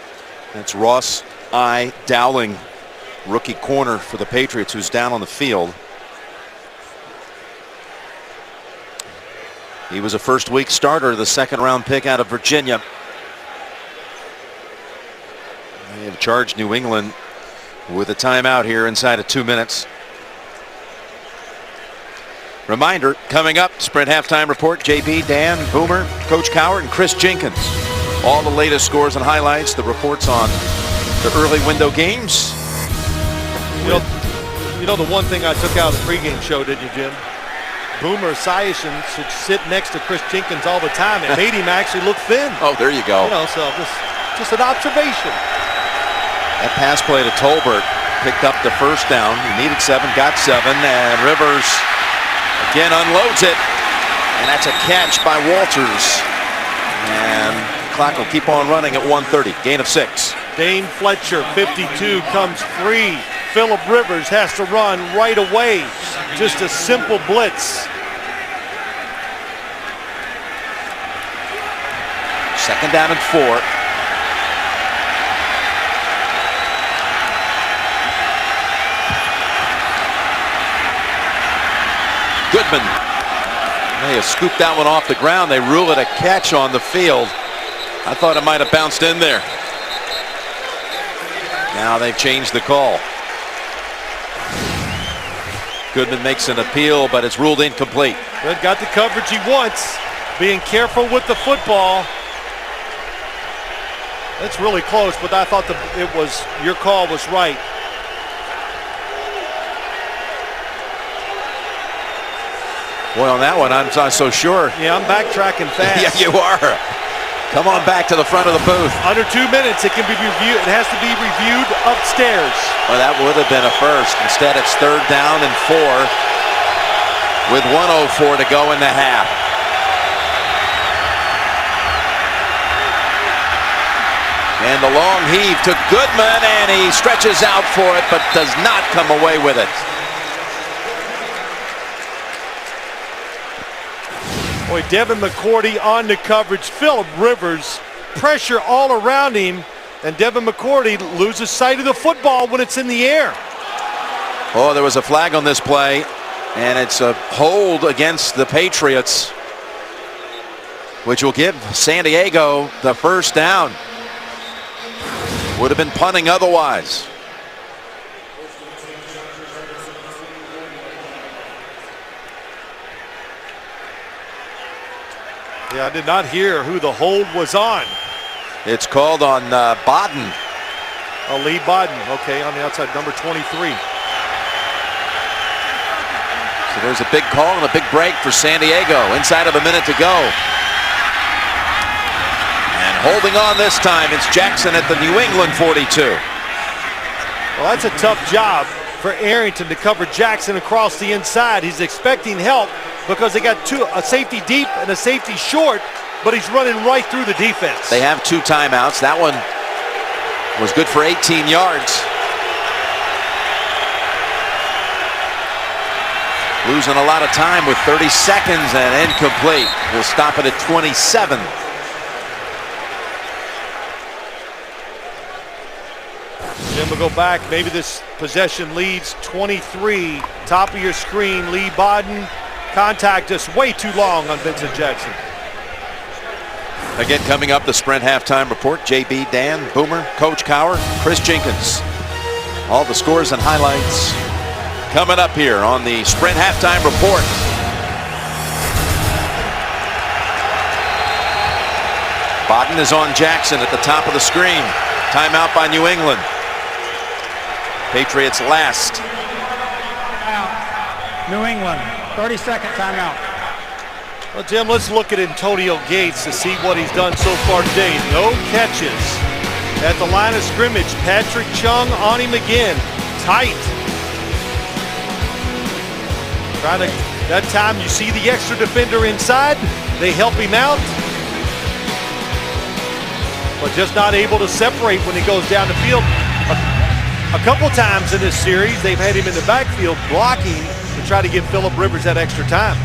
That's Ross I. Dowling, rookie corner for the Patriots, who's down on the field. He was a first-week starter, the 2nd-round pick out of Virginia. They have charged New England with a timeout here inside of 2 minutes. Reminder, coming up, Sprint Halftime Report, JB, Dan, Boomer, Coach Coward, and Chris Jenkins. All the latest scores and highlights, the reports on the early window games. You know the one thing I took out of the pregame show, didn't you, Jim? Boomer Esiason should sit next to Chris Jenkins all the time. It made him actually look thin. Oh, there you go. So just an observation. That pass play to Tolbert picked up the first down. He needed 7, got 7, and Rivers again unloads it. And that's a catch by Walters. And the clock will keep on running at 1:30. Gain of 6. Dane Fletcher, 52, comes free. Phillip Rivers has to run right away. Just a simple blitz. 2nd down and 4. Goodman. They have scooped that one off the ground. They rule it a catch on the field. I thought it might have bounced in there. Now they've changed the call. Goodman makes an appeal, but it's ruled incomplete. Good, got the coverage he wants. Being careful with the football. It's really close, but I thought your call was right. Boy, on that one, I'm not so sure. Yeah, I'm backtracking fast. Yeah, you are. Come on back to the front of the booth. Under 2 minutes, it can be reviewed. It has to be reviewed upstairs. Well, that would have been a first. Instead, it's 3rd down and 4 with 1:04 to go in the half. And the long heave to Goodman, and he stretches out for it, but does not come away with it. Boy, Devin McCourty on the coverage. Phillip Rivers, pressure all around him, and Devin McCourty loses sight of the football when it's in the air. Oh, there was a flag on this play, and it's a hold against the Patriots, which will give San Diego the first down. Would have been punting otherwise. Yeah, I did not hear who the hold was on. It's called on Bodden. Oh, Lee Bodden, okay, on the outside, number 23. So there's a big call and a big break for San Diego. Inside of a minute to go. And holding on this time, it's Jackson at the New England 42. Well, that's a tough job for Arrington to cover Jackson across the inside. He's expecting help because they got a safety deep and a safety short, but he's running right through the defense. They have 2 timeouts. That one was good for 18 yards. Losing a lot of time with 30 seconds and incomplete. We'll stop it at 27. Then we'll go back. Maybe this possession leads 23. Top of your screen, Lee Bodden. Contact us way too long on Vincent Jackson. Again, coming up, the Sprint halftime report. JB, Dan, Boomer, Coach Cowher, Chris Jenkins. All the scores and highlights coming up here on the Sprint halftime report. Bodden is on Jackson at the top of the screen. Timeout by New England. Patriots last. New England, 30-second timeout. Well, Jim, let's look at Antonio Gates to see what he's done so far today. No catches at the line of scrimmage. Patrick Chung on him again. Tight. That time you see the extra defender inside. They help him out. But just not able to separate when he goes down the field. A couple times in this series, they've had him in the backfield blocking to try to give Phillip Rivers that extra time.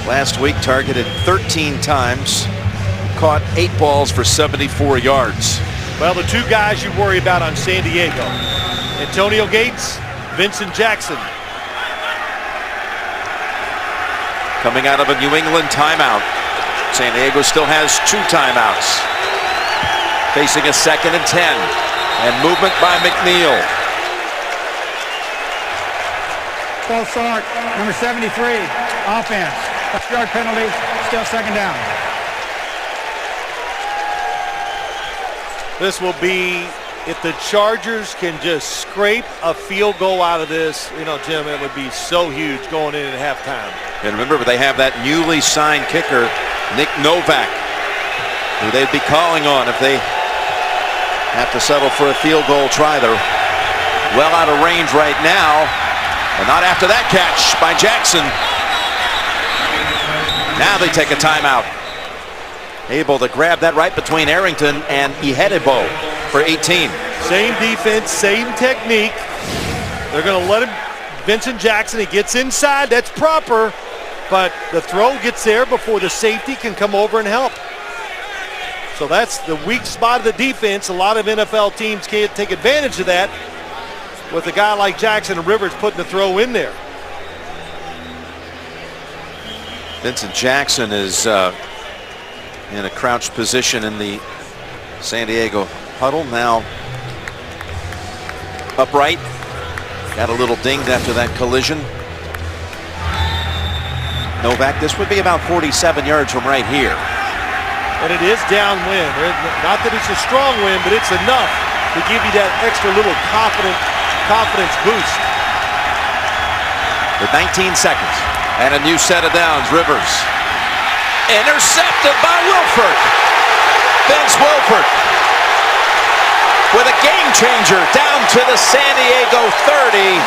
Last week targeted 13 times, caught 8 balls for 74 yards. Well, the 2 guys you worry about on San Diego, Antonio Gates, Vincent Jackson. Coming out of a New England timeout. San Diego still has 2 timeouts. Facing a 2nd and 10. And movement by McNeil. False start, number 73, offense. 5-yard penalty, still 2nd down. This will be, if the Chargers can just scrape a field goal out of this, you know, Jim, it would be so huge going in at halftime. And remember, they have that newly signed kicker, Nick Novak, who they'd be calling on if they have to settle for a field goal try. They're well out of range right now, but not after that catch by Jackson. Now they take a timeout. Able to grab that right between Arrington and Ihedebo for 18. Same defense, same technique. They're going to let him, Vincent Jackson, he gets inside, that's proper, but the throw gets there before the safety can come over and help. So that's the weak spot of the defense. A lot of NFL teams can't take advantage of that with a guy like Jackson and Rivers putting the throw in there. Vincent Jackson is in a crouched position in the San Diego huddle. Now upright. Got a little dinged after that collision. Novak, this would be about 47 yards from right here. And it is downwind. Not that it's a strong wind, but it's enough to give you that extra little confidence boost. With 19 seconds and a new set of downs, Rivers. Intercepted by Wilford. Vince Wilford with a game changer down to the San Diego 30.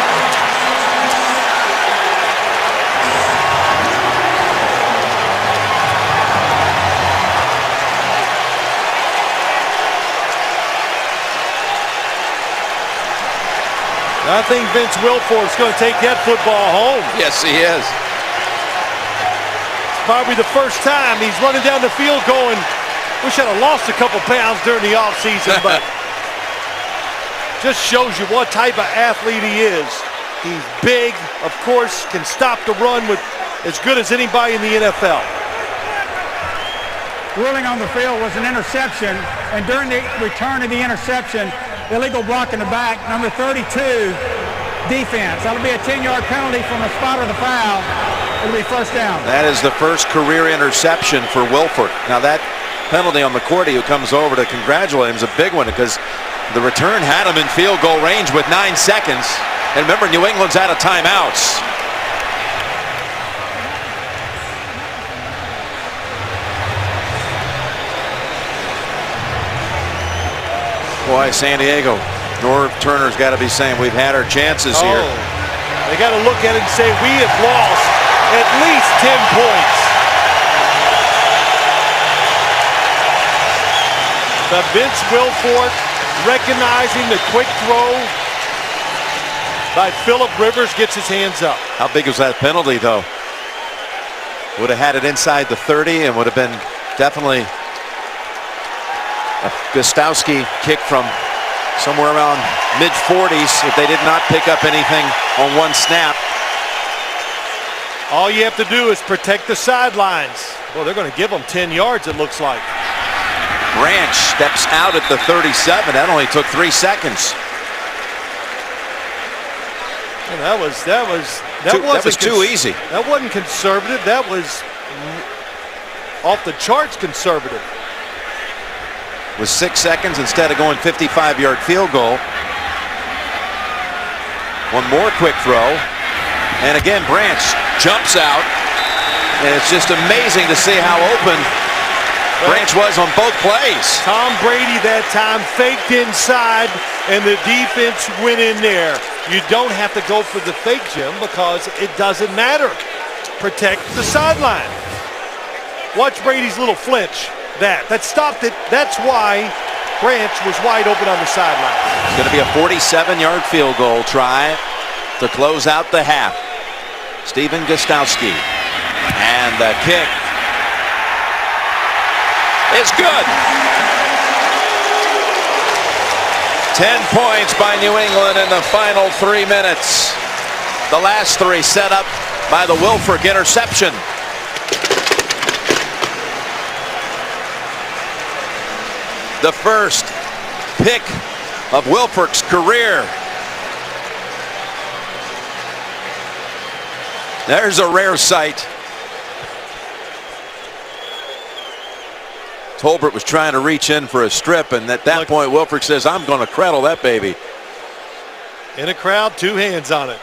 I think Vince Wilford's going to take that football home. Yes, he is. It's probably the first time he's running down the field going, wish I'd have lost a couple pounds during the offseason, but just shows you what type of athlete he is. He's big, of course, can stop the run with as good as anybody in the NFL. Ruling on the field was an interception, and during the return of the interception, illegal block in the back, number 32, defense. That'll be a 10-yard penalty from the spot of the foul. It'll be first down. That is the first career interception for Wilford. Now that penalty on McCourty, who comes over to congratulate him, is a big one because the return had him in field goal range with 9 seconds. And remember, New England's out of timeouts. Boy, San Diego, Norv Turner's got to be saying we've had our chances here. They got to look at it and say we have lost at least 10 points. The Vince Wilford recognizing the quick throw by Phillip Rivers gets his hands up. How big was that penalty, though? Would have had it inside the 30 and would have been definitely a Gostowski kick from somewhere around mid-40s if they did not pick up anything on one snap. All you have to do is protect the sidelines. Well, they're going to give them 10 yards, it looks like. Branch steps out at the 37. That only took 3 seconds. And that was too easy. That wasn't conservative. That was off the charts conservative. With 6 seconds instead of going 55-yard field goal. One more quick throw. And again, Branch jumps out. And it's just amazing to see how open Branch was on both plays. Tom Brady that time faked inside, and the defense went in there. You don't have to go for the fake, Jim, because it doesn't matter. Protect the sideline. Watch Brady's little flinch. That stopped it. That's why Branch was wide open on the sideline. It's going to be a 47-yard field goal try to close out the half. Stephen Gostowski. And the kick is good. 10 points by New England in the final 3 minutes. The last 3 set up by the Wilford interception. The first pick of Wilford's career. There's a rare sight. Tolbert was trying to reach in for a strip, and at that point Wilford says, I'm going to cradle that baby. In a crowd, 2 hands on it.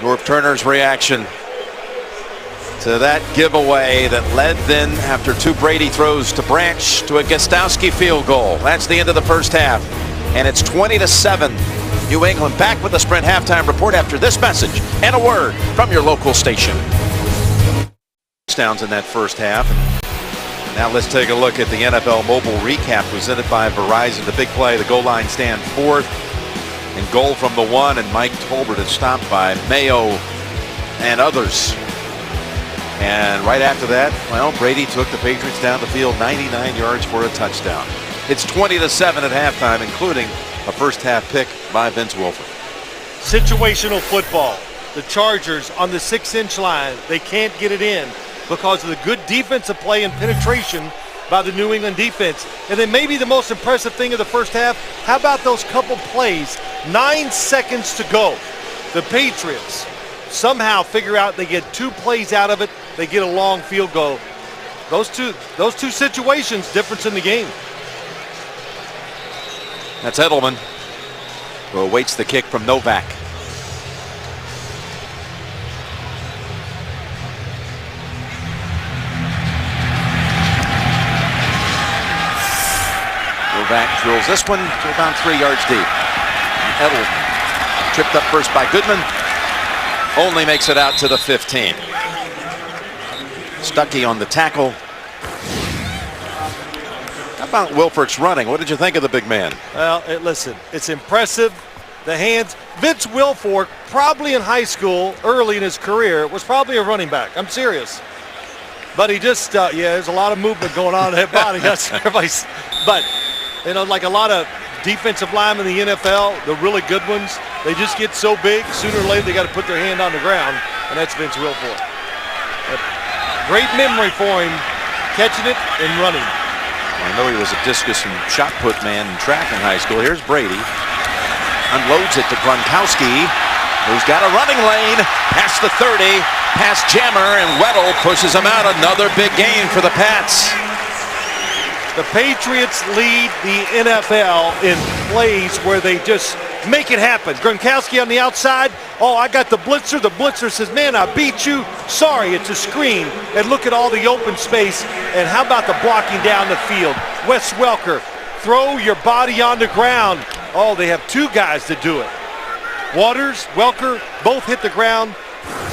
Norv Turner's reaction to that giveaway that led then, after 2 Brady throws to Branch, to a Gostowski field goal. That's the end of the first half, and it's 20-7. New England back with the Sprint halftime report after this message and a word from your local station. Touchdowns in that first half. Now let's take a look at the NFL mobile recap presented by Verizon. The big play, the goal line stand 4th and goal from the 1, and Mike Tolbert is stopped by Mayo and others. And right after that, well, Brady took the Patriots down the field 99 yards for a touchdown. It's 20-7 at halftime, including a first half pick by Vince Wilford. Situational football. The Chargers on the 6-inch line, they can't get it in because of the good defensive play and penetration by the New England defense. And then maybe the most impressive thing of the first half, how about those couple plays? 9 seconds to go. The Patriots somehow figure out they get 2 plays out of it, they get a long field goal. Those two situations, difference in the game. That's Edelman, who awaits the kick from Novak. Novak drills this one to about 3 yards deep. Edelman tripped up first by Goodman. Only makes it out to the 15. Stuckey on the tackle. How about Wilfork's running? What did you think of the big man? Well, listen, it's impressive. The hands. Vince Wilfork, probably in high school, early in his career, was probably a running back. I'm serious. But he just, there's a lot of movement going on in that body. That's everybody's. But, you know, like a lot of defensive linemen in the NFL, the really good ones, they just get so big, sooner or later they got to put their hand on the ground, and that's Vince Wilfork. Great memory for him, catching it and running. I know he was a discus and shot put man in track in high school. Here's Brady. Unloads it to Gronkowski, who's got a running lane past the 30, past Jammer, and Weddle pushes him out. Another big gain for the Pats. The Patriots lead the NFL in plays where they just make it happen. Gronkowski on the outside. Oh, I got the blitzer. The blitzer says, man, I beat you. Sorry, it's a screen. And look at all the open space. And how about the blocking down the field? Wes Welker, throw your body on the ground. Oh, they have 2 guys to do it. Waters, Welker, both hit the ground.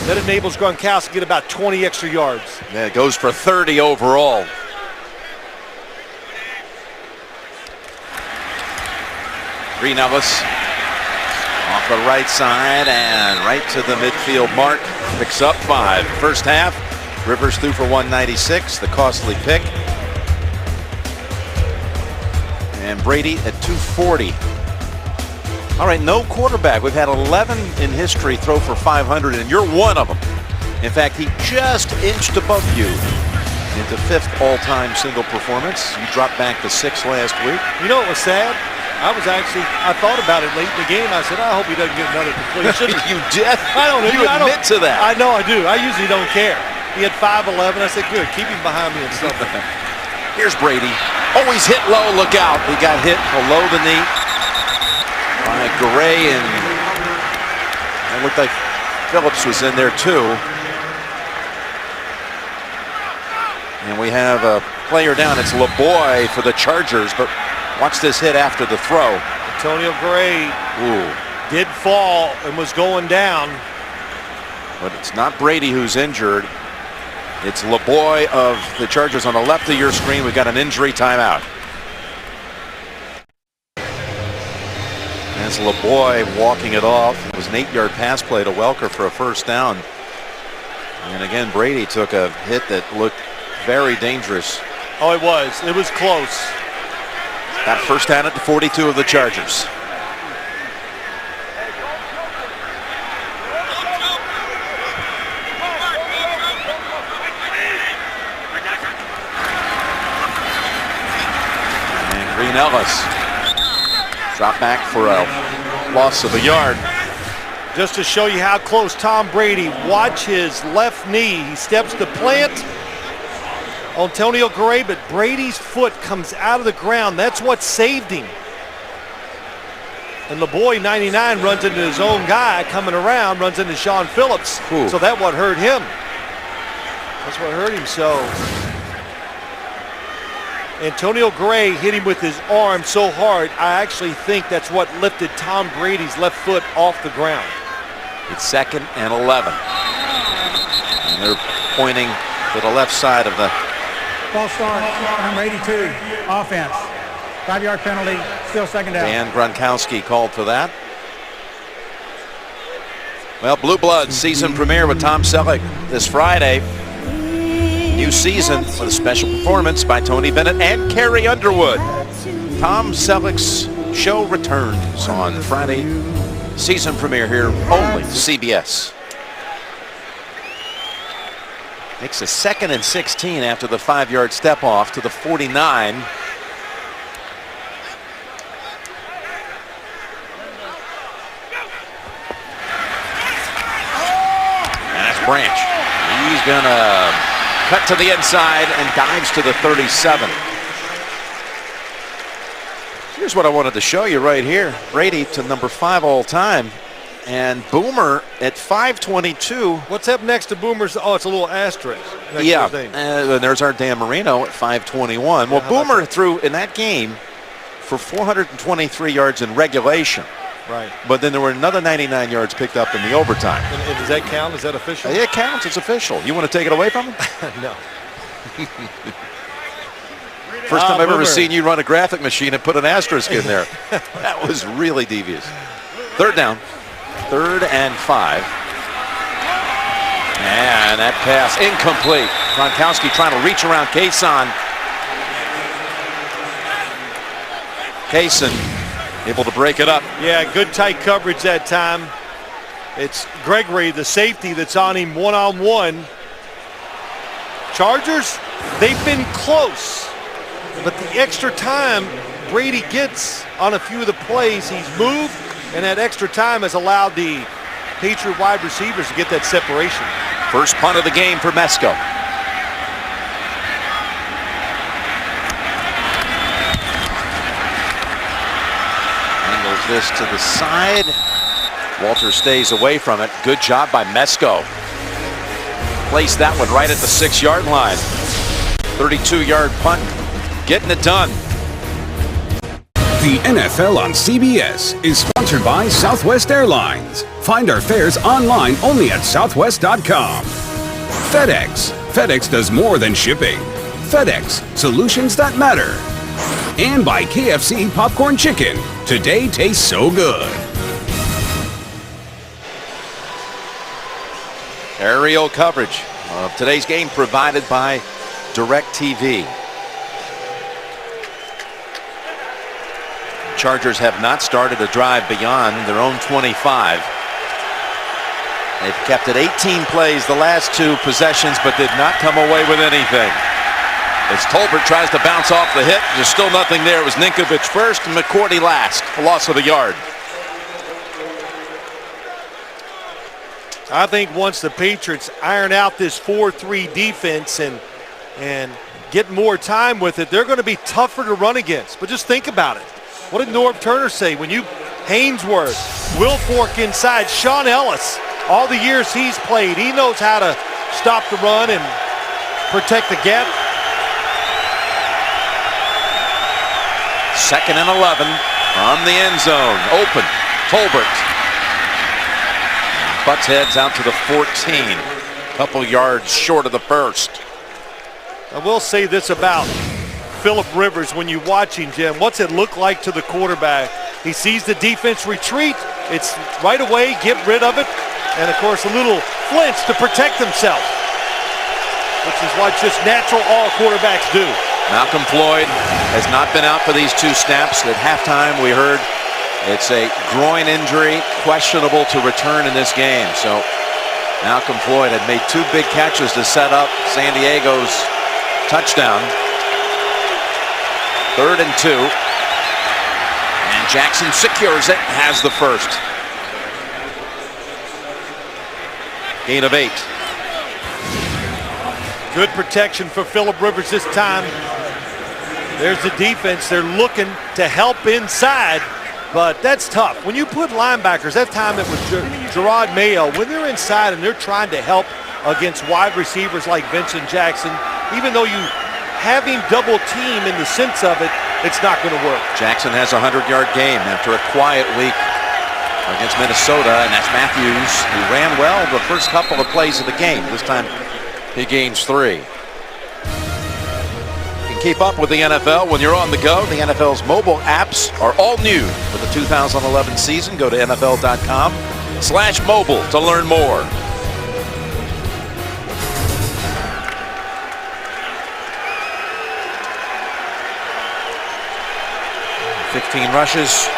That enables Gronkowski to get about 20 extra yards. Yeah, it goes for 30 overall. Green Ellis off the right side and right to the midfield mark. Picks up 5. First half, Rivers threw for 196, the costly pick. And Brady at 240. All right, no quarterback. We've had 11 in history throw for 500, and you're one of them. In fact, he just inched above you into 5th all-time single performance. You dropped back to 6th last week. You know what was sad? I thought about it late in the game. I said, I hope he doesn't get another completion. You did? I don't know. You admit to that. I know I do. I usually don't care. He had 5'11". I said, good, keep him behind me and stuff. Here's Brady. Oh, he's hit low. Look out. He got hit below the knee by Gray, and it looked like Phillips was in there too. And we have a player down. It's LeBoy for the Chargers, but watch this hit after the throw. Antonio Gray did fall and was going down. But it's not Brady who's injured. It's LeBoy of the Chargers on the left of your screen. We've got an injury timeout. As LeBoy walking it off. It was an 8-yard pass play to Welker for a first down. And again, Brady took a hit that looked very dangerous. Oh, it was. It was close. Got first down at the 42 of the Chargers. And Green Ellis drop back for a loss of a yard. Just to show you how close Tom Brady, watch his left knee. He steps to plant Antonio Gray, but Brady's foot comes out of the ground. That's what saved him. And LeBoy, 99, runs into his own guy coming around, runs into Sean Phillips. Ooh. So that's what hurt him. That's what hurt him. So Antonio Gray hit him with his arm so hard, I actually think that's what lifted Tom Brady's left foot off the ground. It's 2nd and 11. And they're pointing to the left side of the False start, number 82, offense. 5-yard penalty, still 2nd down. Dan Gronkowski called for that. Well, Blue Bloods season premiere with Tom Selleck this Friday. New season with a special performance by Tony Bennett and Carrie Underwood. Tom Selleck's show returns on Friday. Season premiere here only CBS. Makes a 2nd and 16 after the 5-yard step off to the 49. Branch. He's going to cut to the inside and dives to the 37. Here's what I wanted to show you right here. Brady to number 5 all time. And Boomer at 522. What's up next to Boomer's? Oh, it's a little asterisk. Yeah, and there's our Dan Marino at 521. Well, Boomer threw in that game for 423 yards in regulation. Right. But then there were another 99 yards picked up in the overtime. And does that count? Is that official? It counts. It's official. You want to take it away from him? No. First time I've ever seen you run a graphic machine and put an asterisk in there. That was really devious. Third down. 3rd and 5. And that pass incomplete. Gronkowski trying to reach around Kaysen. Kaysen able to break it up. Yeah, good tight coverage that time. It's Gregory, the safety, that's on him one-on-one. Chargers, they've been close. But the extra time Brady gets on a few of the plays, he's moved. And that extra time has allowed the Patriot wide receivers to get that separation. First punt of the game for Mesko. Angles this to the side. Walter stays away from it. Good job by Mesko. Placed that one right at the 6-yard line. 32-yard punt. Getting it done. The NFL on CBS is sponsored by Southwest Airlines. Find our fares online only at southwest.com. FedEx. FedEx does more than shipping. FedEx, solutions that matter. And by KFC Popcorn Chicken. Today tastes so good. Aerial coverage of today's game provided by DirecTV. Chargers have not started a drive beyond their own 25. They've kept it 18 plays the last 2 possessions, but did not come away with anything. As Tolbert tries to bounce off the hit, there's still nothing there. It was Ninkovich first and McCourty last. A loss of a yard. I think once the Patriots iron out this 4-3 defense and get more time with it, they're going to be tougher to run against. But just think about it. What did Norv Turner say when you Hainsworth, Wilfork inside, Sean Ellis, all the years he's played, he knows how to stop the run and protect the gap. 2nd and 11 on the end zone. Open. Tolbert. Butts heads out to the 14. Couple yards short of the first. I will say this about Phillip Rivers when you watch him, Jim. What's it look like to the quarterback? He sees the defense retreat. It's right away, get rid of it. And, of course, a little flinch to protect himself, which is what just natural all quarterbacks do. Malcolm Floyd has not been out for these 2 snaps. At halftime, we heard it's a groin injury, questionable to return in this game. So Malcolm Floyd had made 2 big catches to set up San Diego's touchdown. 3rd and 2. And Jackson secures it, has the first. Gain of 8. Good protection for Phillip Rivers this time. There's the defense. They're looking to help inside, but that's tough. When you put linebackers, that time it was Gerard Mayo, when they're inside and they're trying to help against wide receivers like Vincent Jackson, even though you have him double team in the sense of it, it's not going to work. Jackson has a 100-yard game after a quiet week against Minnesota, and that's Matthews, who ran well the first couple of plays of the game. This time he gains 3. You can keep up with the NFL when you're on the go. The NFL's mobile apps are all new for the 2011 season. Go to NFL.com/mobile to learn more. $15 rushes,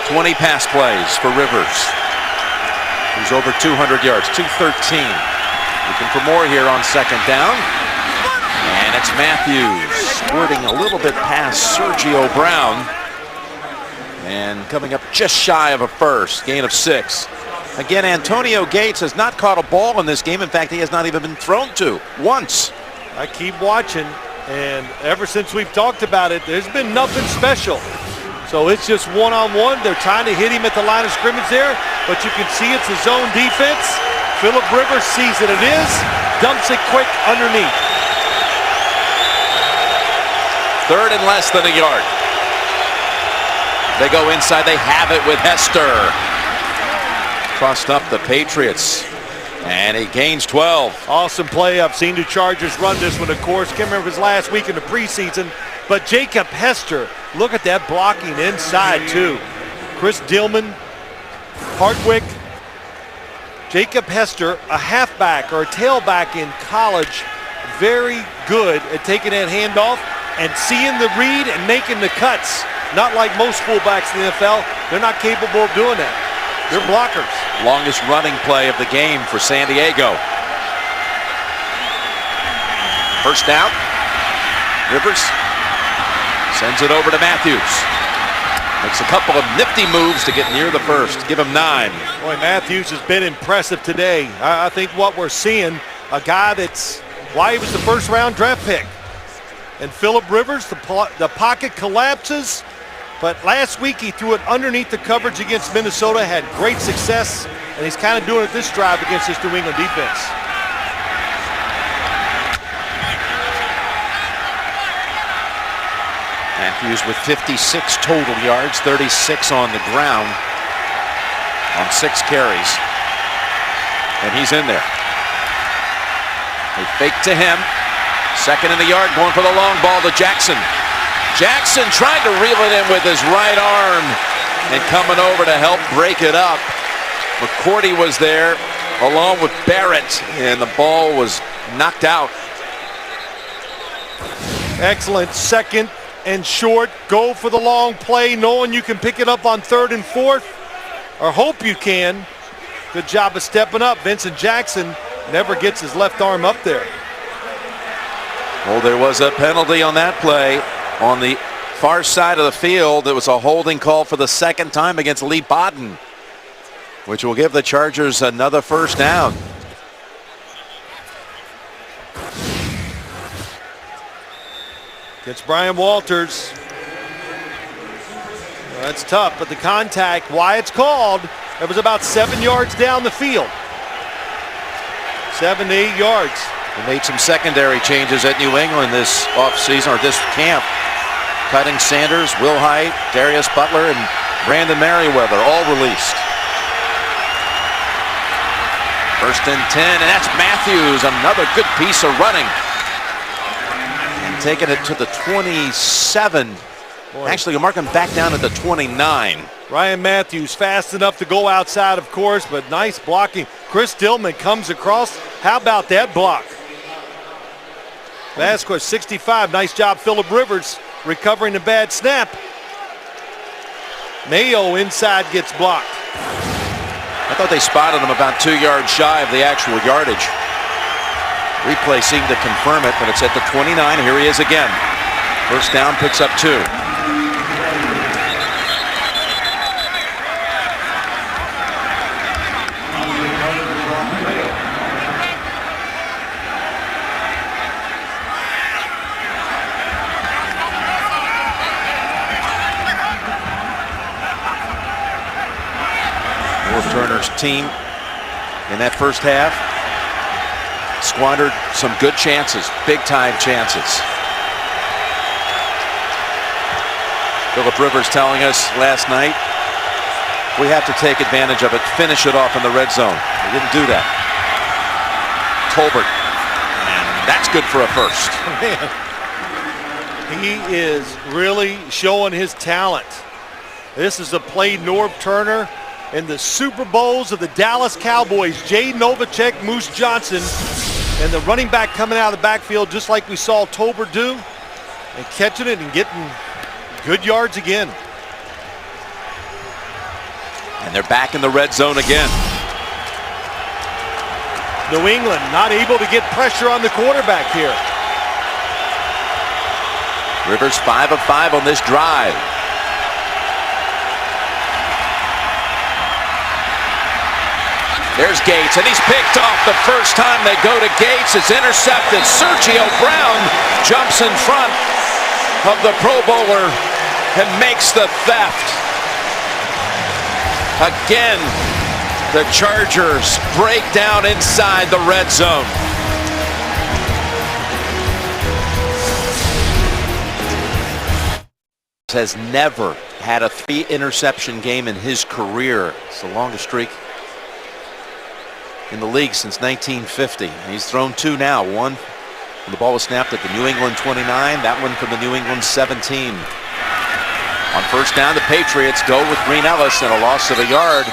20 pass plays for Rivers, who's over 200 yards, 213. Looking for more here on 2nd down. And it's Matthews squirting a little bit past Sergio Brown. And coming up just shy of a first, gain of 6. Again, Antonio Gates has not caught a ball in this game. In fact, he has not even been thrown to once. I keep watching, and ever since we've talked about it, there's been nothing special. So it's just one-on-one. They're trying to hit him at the line of scrimmage there, but you can see it's a zone defense. Phillip Rivers sees that it is, dumps it quick underneath. 3rd and less than a yard. They go inside. They have it with Hester. Crossed up the Patriots. And he gains 12. Awesome play. I've seen the Chargers run this one, of course. Can't remember his last week in the preseason. But Jacob Hester, look at that blocking inside, too. Chris Dillman, Hardwick. Jacob Hester, a halfback or a tailback in college. Very good at taking that handoff and seeing the read and making the cuts. Not like most fullbacks in the NFL. They're not capable of doing that. They're blockers. Longest running play of the game for San Diego. First down. Rivers sends it over to Matthews. Makes a couple of nifty moves to get near the first. Give him 9. Boy, Matthews has been impressive today. I think what we're seeing, a guy that's why he was the first-round draft pick. And Phillip Rivers, the pocket collapses. But last week he threw it underneath the coverage against Minnesota, had great success, and he's kind of doing it this drive against this New England defense. Matthews with 56 total yards, 36 on the ground on 6 carries. And he's in there. They fake to him. 2nd in the yard, going for the long ball to Jackson. Jackson trying to reel it in with his right arm and coming over to help break it up. McCourty was there along with Barrett, and the ball was knocked out. Excellent 2nd and short. Go for the long play, knowing you can pick it up on 3rd and 4th, or hope you can. Good job of stepping up. Vincent Jackson never gets his left arm up there. Well, there was a penalty on that play. On the far side of the field, it was a holding call for the 2nd time against Lee Bodden, which will give the Chargers another first down. Against Brian Walters. Well, that's tough, but the contact, why it's called, it was about 7 yards down the field. 7 to 8 yards. They made some secondary changes at New England this offseason, or this camp. Cutting Sanders, Will Height, Darius Butler, and Brandon Merriweather all released. 1st and 10, and that's Matthews, another good piece of running. And taking it to the 27. Boy. Actually, you'll mark him back down at the 29. Ryan Matthews fast enough to go outside, of course, but nice blocking. Chris Dillman comes across. How about that block? Vasquez, 65. Nice job, Phillip Rivers, recovering a bad snap. Mayo inside gets blocked. I thought they spotted him about 2 yards shy of the actual yardage. Replay seemed to confirm it, but it's at the 29. Here he is again. First down, picks up 2. Turner's team in that first half squandered some good chances, big-time chances. Phillip Rivers telling us last night, we have to take advantage of it, finish it off in the red zone. We didn't do that. Tolbert, and that's good for a first. Man, he is really showing his talent. This is a play Norv Turner in the Super Bowls of the Dallas Cowboys. Jay Novacek, Moose Johnson, and the running back coming out of the backfield just like we saw Tolbert do, and catching it and getting good yards again. And they're back in the red zone again. New England not able to get pressure on the quarterback here. Rivers 5 of 5 on this drive. There's Gates, and he's picked off the first time they go to Gates. It's intercepted. Sergio Brown jumps in front of the Pro Bowler and makes the theft. Again, the Chargers break down inside the red zone. Has never had a 3-interception game in his career. It's the longest streak in the league since 1950. He's thrown 2 now. One when the ball was snapped at the New England 29. That one from the New England 17. On first down, the Patriots go with Green Ellis and a loss of a yard.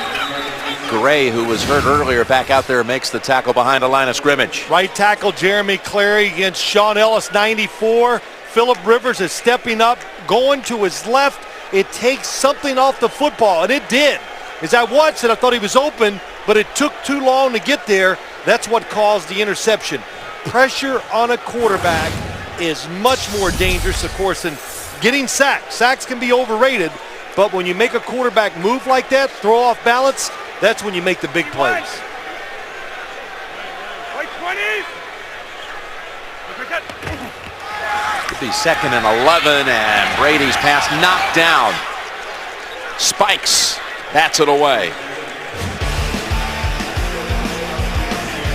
Gray, who was hurt earlier, back out there, makes the tackle behind the line of scrimmage. Right tackle Jeremy Clary against Sean Ellis, 94. Phillip Rivers is stepping up, going to his left. It takes something off the football, and it did. As I watched it, I thought he was open, but it took too long to get there. That's what caused the interception. Pressure on a quarterback is much more dangerous, of course, than getting sacked. Sacks can be overrated, but when you make a quarterback move like that, throw off balance, that's when you make the big plays. Could be 2nd and 11, and Brady's pass knocked down. Spikes, bats it away.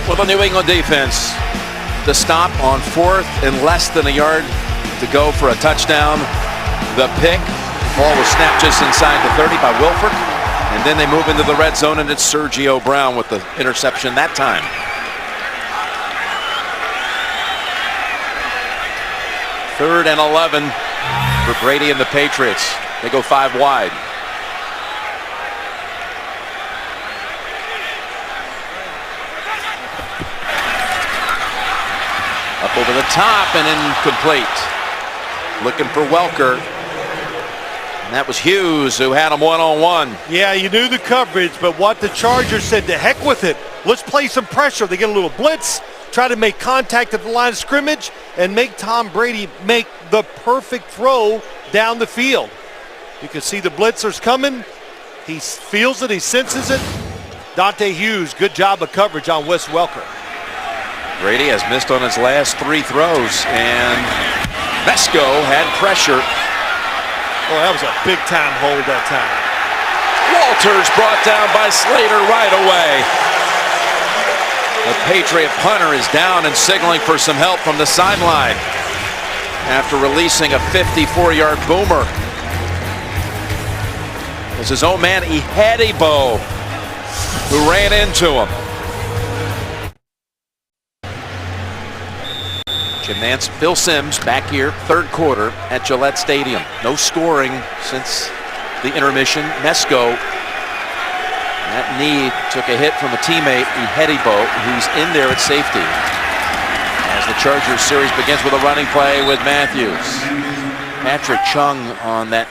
Well, the New England defense, the stop on 4th and less than a yard to go for a touchdown. The pick, ball was snapped just inside the 30 by Wilford, and then they move into the red zone, and it's Sergio Brown with the interception that time. Third and 11 for Brady and the Patriots. They go 5 wide. Up over the top and incomplete. Looking for Welker. And that was Hughes who had him one-on-one. Yeah, you knew the coverage, but what the Chargers said, to heck with it. Let's play some pressure. They get a little blitz, try to make contact at the line of scrimmage, and make Tom Brady make the perfect throw down the field. You can see the blitzers coming. He feels it, he senses it. Dante Hughes, good job of coverage on Wes Welker. Brady has missed on his last 3 throws, and Mesco had pressure. Oh, that was a big-time hold that time. Walters brought down by Slater right away. The Patriot punter is down and signaling for some help from the sideline after releasing a 54-yard boomer. It was his own man, Ihedibo, who ran into him. Jim Nantz, Phil Simms back here, 3rd quarter at Gillette Stadium. No scoring since the intermission. Mesco, that knee took a hit from a teammate, Ihedibo, who's in there at safety. As the Chargers series begins with a running play with Matthews. Patrick Chung on that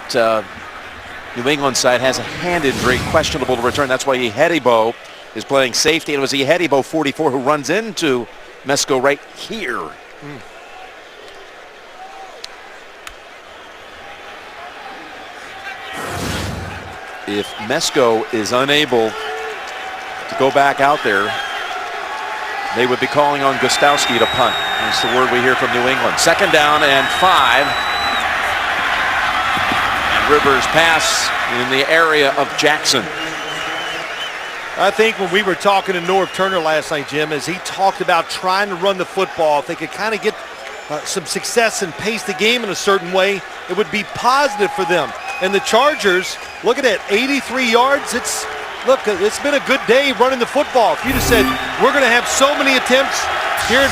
New England side has a hand injury, questionable to return. That's why Ihedibo is playing safety. It was Ihedibo, 44, who runs into Mesco right here. If Mesco is unable to go back out there, they would be calling on Gostowski to punt. That's the word we hear from New England. 2nd down and 5. And Rivers pass in the area of Jackson. I think when we were talking to Norv Turner last night, Jim, as he talked about trying to run the football, if they could kind of get some success and pace the game in a certain way, it would be positive for them. And the Chargers, look at that, 83 yards. It's been a good day running the football. If you just said, we're going to have so many attempts here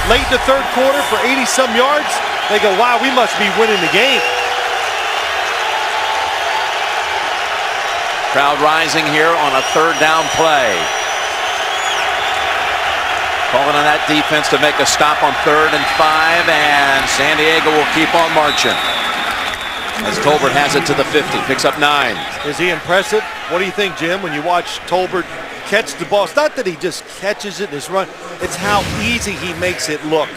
late in the 3rd quarter for 80-some yards, they go, wow, we must be winning the game. Crowd rising here on a 3rd down play. Calling on that defense to make a stop on 3rd and 5, and San Diego will keep on marching. As Tolbert has it to the 50, picks up 9. Is he impressive? What do you think, Jim, when you watch Tolbert catch the ball? It's not that he just catches it in his run. It's how easy he makes it look.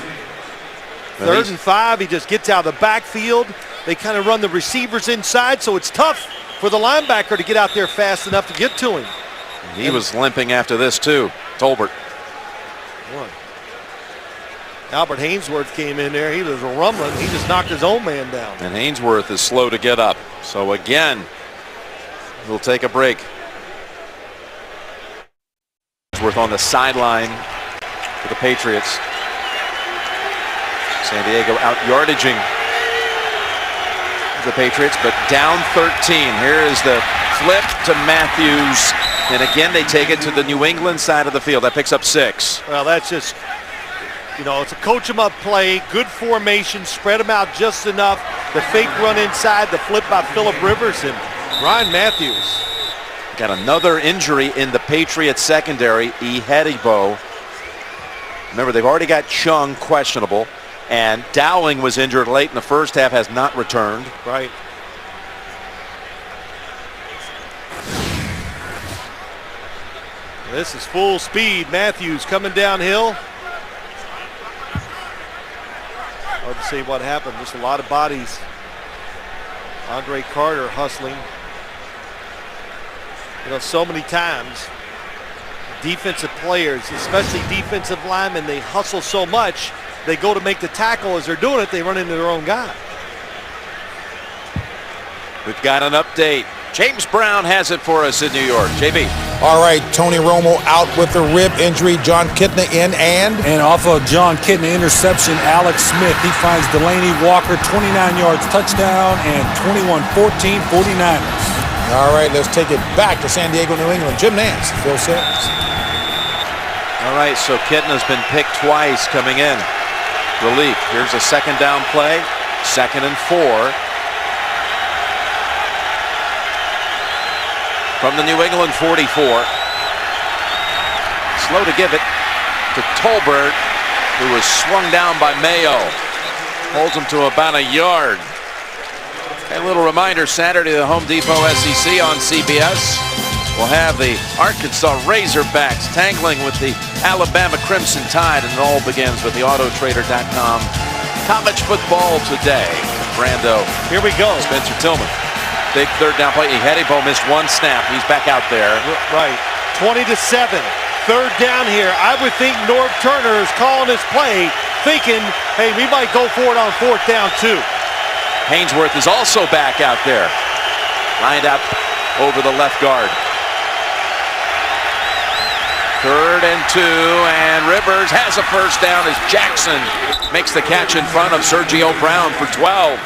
3rd and 5, he just gets out of the backfield. They kind of run the receivers inside, so it's tough for the linebacker to get out there fast enough to get to him. He was limping after this too. Tolbert. Albert Hainsworth came in there. He was rumbling. He just knocked his own man down. And Hainsworth is slow to get up. So again, we'll take a break. Hainsworth on the sideline for the Patriots. San Diego out yardaging the Patriots, but down 13. Here is the flip to Matthews. And again, they take it to the New England side of the field. That picks up 6. Well, that's just, you know, it's a coach 'em up play, good formation, spread them out just enough. The fake run inside, the flip by Phillip Rivers and Ryan Matthews. Got another injury in the Patriots secondary, Ihedibo. Remember, they've already got Chung questionable, and Dowling was injured late in the first half, has not returned. Right. This is full speed. Matthews coming downhill. Hard to say what happened. Just a lot of bodies. Andre Carter hustling. You know, so many times defensive players, especially defensive linemen, they hustle so much, they go to make the tackle. As they're doing it, they run into their own guy. We've got an update. James Brown has it for us in New York. JB. All right, Tony Romo out with a rib injury. John Kitna in, and off of John Kitna interception, Alex Smith, he finds Delaney Walker, 29 yards touchdown, and 21-14 49ers. All right, let's take it back to San Diego, New England. Jim Nance, Phil Sims. All right, so Kitna's been picked twice coming in. Relief. Here's a second down play. 2nd and 4. From the New England 44. Slow to give it to Tolbert, who was swung down by Mayo. Holds him to about a yard. A little reminder, Saturday, the Home Depot SEC on CBS. We'll have the Arkansas Razorbacks tangling with the Alabama Crimson Tide, and it all begins with the Autotrader.com college football today. Brando. Here we go. Spencer Tillman. Big third down play. Ihedibo missed one snap. He's back out there. Right. 20-7. Third down here. I would think Norv Turner is calling this play, thinking, hey, we might go for it on 4th down too. Hainsworth is also back out there. Lined up over the left guard. 3rd and 2, and Rivers has a first down as Jackson makes the catch in front of Sergio Brown for 12.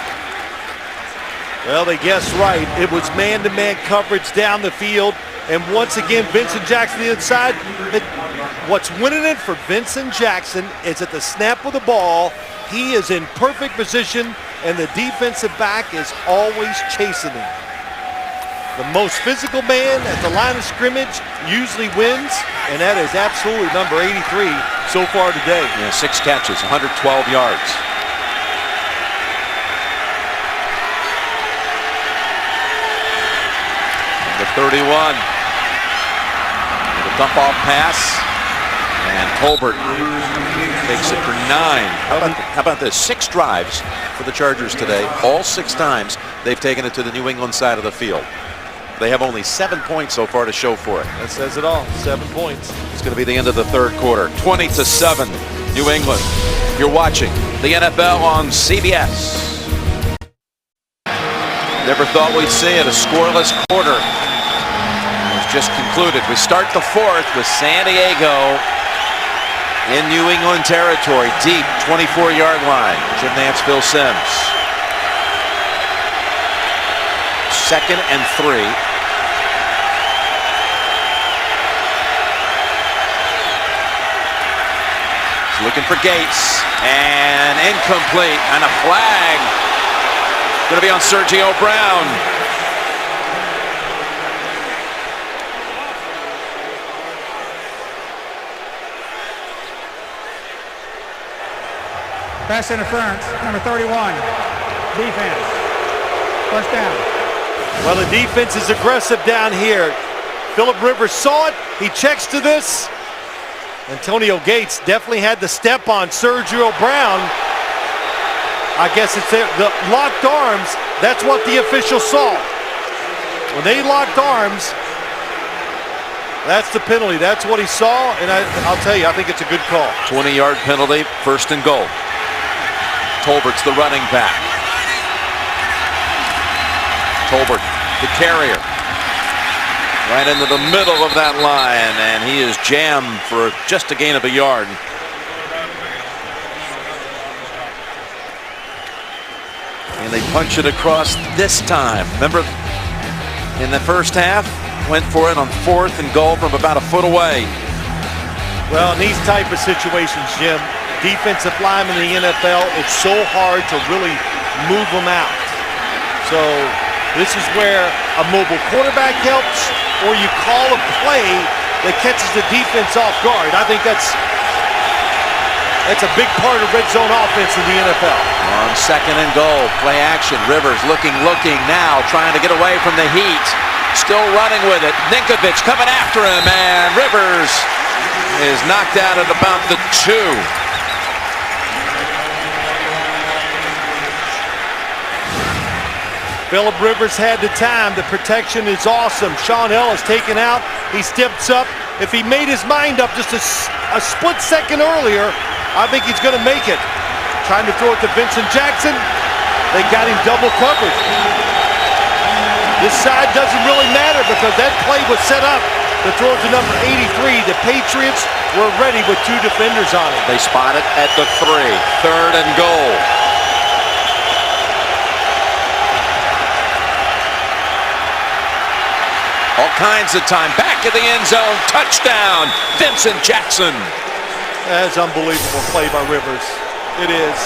Well, they guessed right. It was man-to-man coverage down the field. And once again, Vincent Jackson the inside. What's winning it for Vincent Jackson is at the snap of the ball, he is in perfect position, and the defensive back is always chasing him. The most physical man at the line of scrimmage usually wins, and that is absolutely number 83 so far today. Yeah, 6 catches, 112 yards. The 31. The dump off pass. And Tolbert takes it for 9. How about this? 6 drives for the Chargers today. All 6 times they've taken it to the New England side of the field. They have only 7 points so far to show for it. That says it all. 7 points. It's going to be the end of the 3rd quarter. 20-7, New England. You're watching the NFL on CBS. Never thought we'd see it. A scoreless quarter. Just concluded. We start the 4th with San Diego in New England territory, deep 24-yard line. Jim Nance, Phil Sims. 2nd and 3. He's looking for Gates, and incomplete, and a flag. Going to be on Sergio Brown. Pass interference, number 31. Defense. First down. Well, the defense is aggressive down here. Phillip Rivers saw it. He checks to this. Antonio Gates definitely had the step on Sergio Brown. I guess it's the locked arms. That's what the official saw. When they locked arms, That's the penalty. That's what he saw, and I'll tell you, I think it's a good call. 20-yard penalty, first and goal. Tolbert's the running back. Tolbert, the carrier. Right into the middle of that line, and he is jammed for just a gain of a yard. And they punch it across this time. Remember, in the first half, went for it on 4th and goal from about a foot away. Well, in these type of situations, Jim, defensive linemen in the NFL, it's so hard to really move them out. So this is where a mobile quarterback helps, or you call a play that catches the defense off guard. I think that's a big part of red zone offense in the NFL. On 2nd and goal, play action. Rivers looking now, trying to get away from the heat. Still running with it. Ninkovich coming after him, and Rivers is knocked out at about the 2. Phillip Rivers had the time. The protection is awesome. Sean Ellis taken out. He steps up. If he made his mind up just a split second earlier, I think he's going to make it. Trying to throw it to Vincent Jackson. They got him double covered. This side doesn't really matter because that play was set up to throw it to number 83. The Patriots were ready with 2 defenders on it. They spot it at the 3. 3rd and goal. All kinds of time. Back of the end zone. Touchdown. Vincent Jackson. That's unbelievable play by Rivers. It is.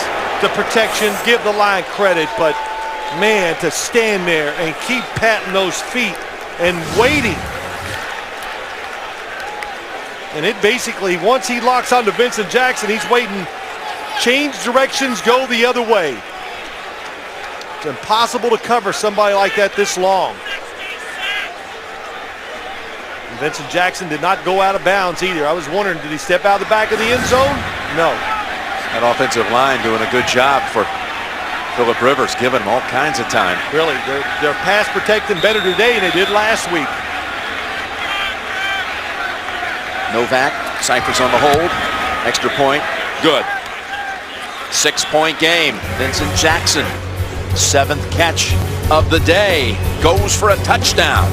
The protection, give the line credit, but man, to stand there and keep patting those feet and waiting. And it basically, once he locks onto Vincent Jackson, he's waiting. Change directions, go the other way. It's impossible to cover somebody like that this long. And Vincent Jackson did not go out of bounds either. I was wondering, did he step out of the back of the end zone? No. That offensive line doing a good job for Phillip Rivers, giving him all kinds of time. Really, they're pass protecting better today than they did last week. Novak, Cyphers on the hold. Extra point, good. 6-point game. Vincent Jackson, 7th catch of the day, goes for a touchdown.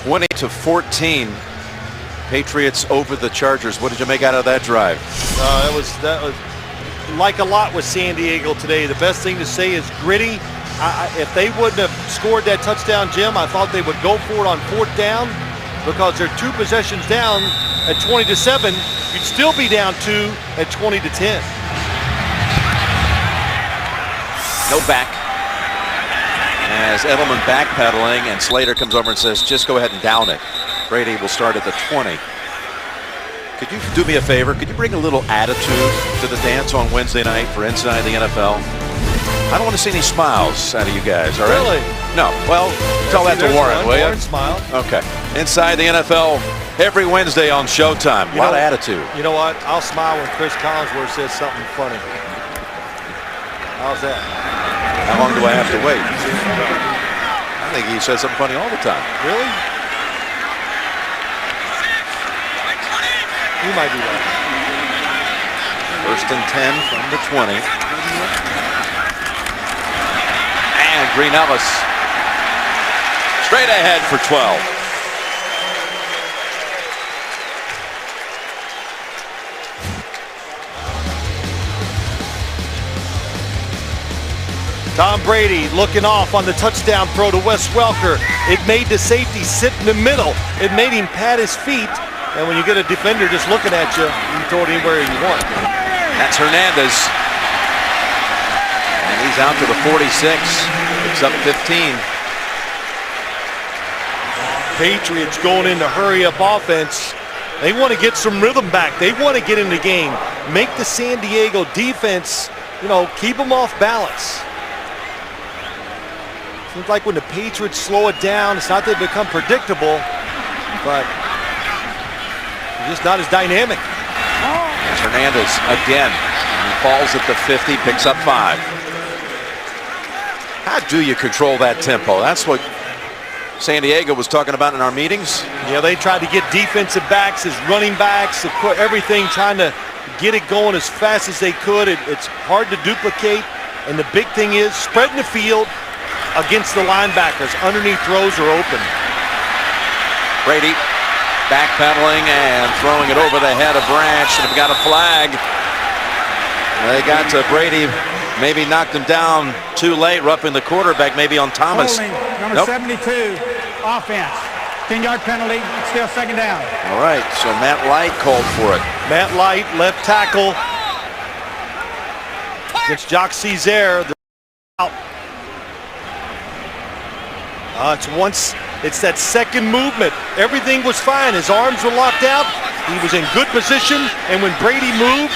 (20-14). Patriots over the Chargers. What did you make out of that drive? That was like a lot with San Diego today. The best thing to say is gritty. If they wouldn't have scored that touchdown, Jim, I thought they would go for it on 4th down because they're 2 possessions down at 20-7. You'd still be down 2 at 20-10. No back. As Edelman backpedaling, and Slater comes over and says, just go ahead and down it. Brady will start at the 20. Could you do me a favor? Could you bring a little attitude to the dance on Wednesday night for Inside the NFL? I don't want to see any smiles out of you guys, all right? Really? No. Well, tell that to Warren, will you? Warren smiled. Okay. Inside the NFL every Wednesday on Showtime. A lot of attitude. You know what? I'll smile when Chris Collinsworth says something funny. How's that? How long do I have to wait? I think he says something funny all the time. Really? You might be right. 1st and 10 from the 20. And Green Ellis straight ahead for 12. Tom Brady looking off on the touchdown throw to Wes Welker. It made the safety sit in the middle. It made him pat his feet. And when you get a defender just looking at you, you can throw it anywhere you want. That's Hernandez. And he's out to the 46. Picks up 15. Patriots going into hurry-up offense. They want to get some rhythm back. They want to get in the game. Make the San Diego defense, keep them off balance. Seems like when the Patriots slow it down, it's not that they become predictable, but they're just not as dynamic. There's Hernandez again. He falls at the 50, picks up 5. How do you control that tempo? That's what San Diego was talking about in our meetings. Yeah, they tried to get defensive backs as running backs, everything, trying to get it going as fast as they could. It's hard to duplicate, and the big thing is spreading the field against the linebackers. Underneath throws are open. Brady backpedaling and throwing it over the head of Branch. They've got a flag. They got to Brady, maybe knocked him down too late, roughing the quarterback, maybe on Thomas. Holding, number 72, offense. 10-yard penalty, still second down. All right, so Matt Light called for it. Matt Light, left tackle. Against Jacques Césaire. Out. It's that second movement. Everything was fine. His arms were locked out. He was in good position, and when Brady moved,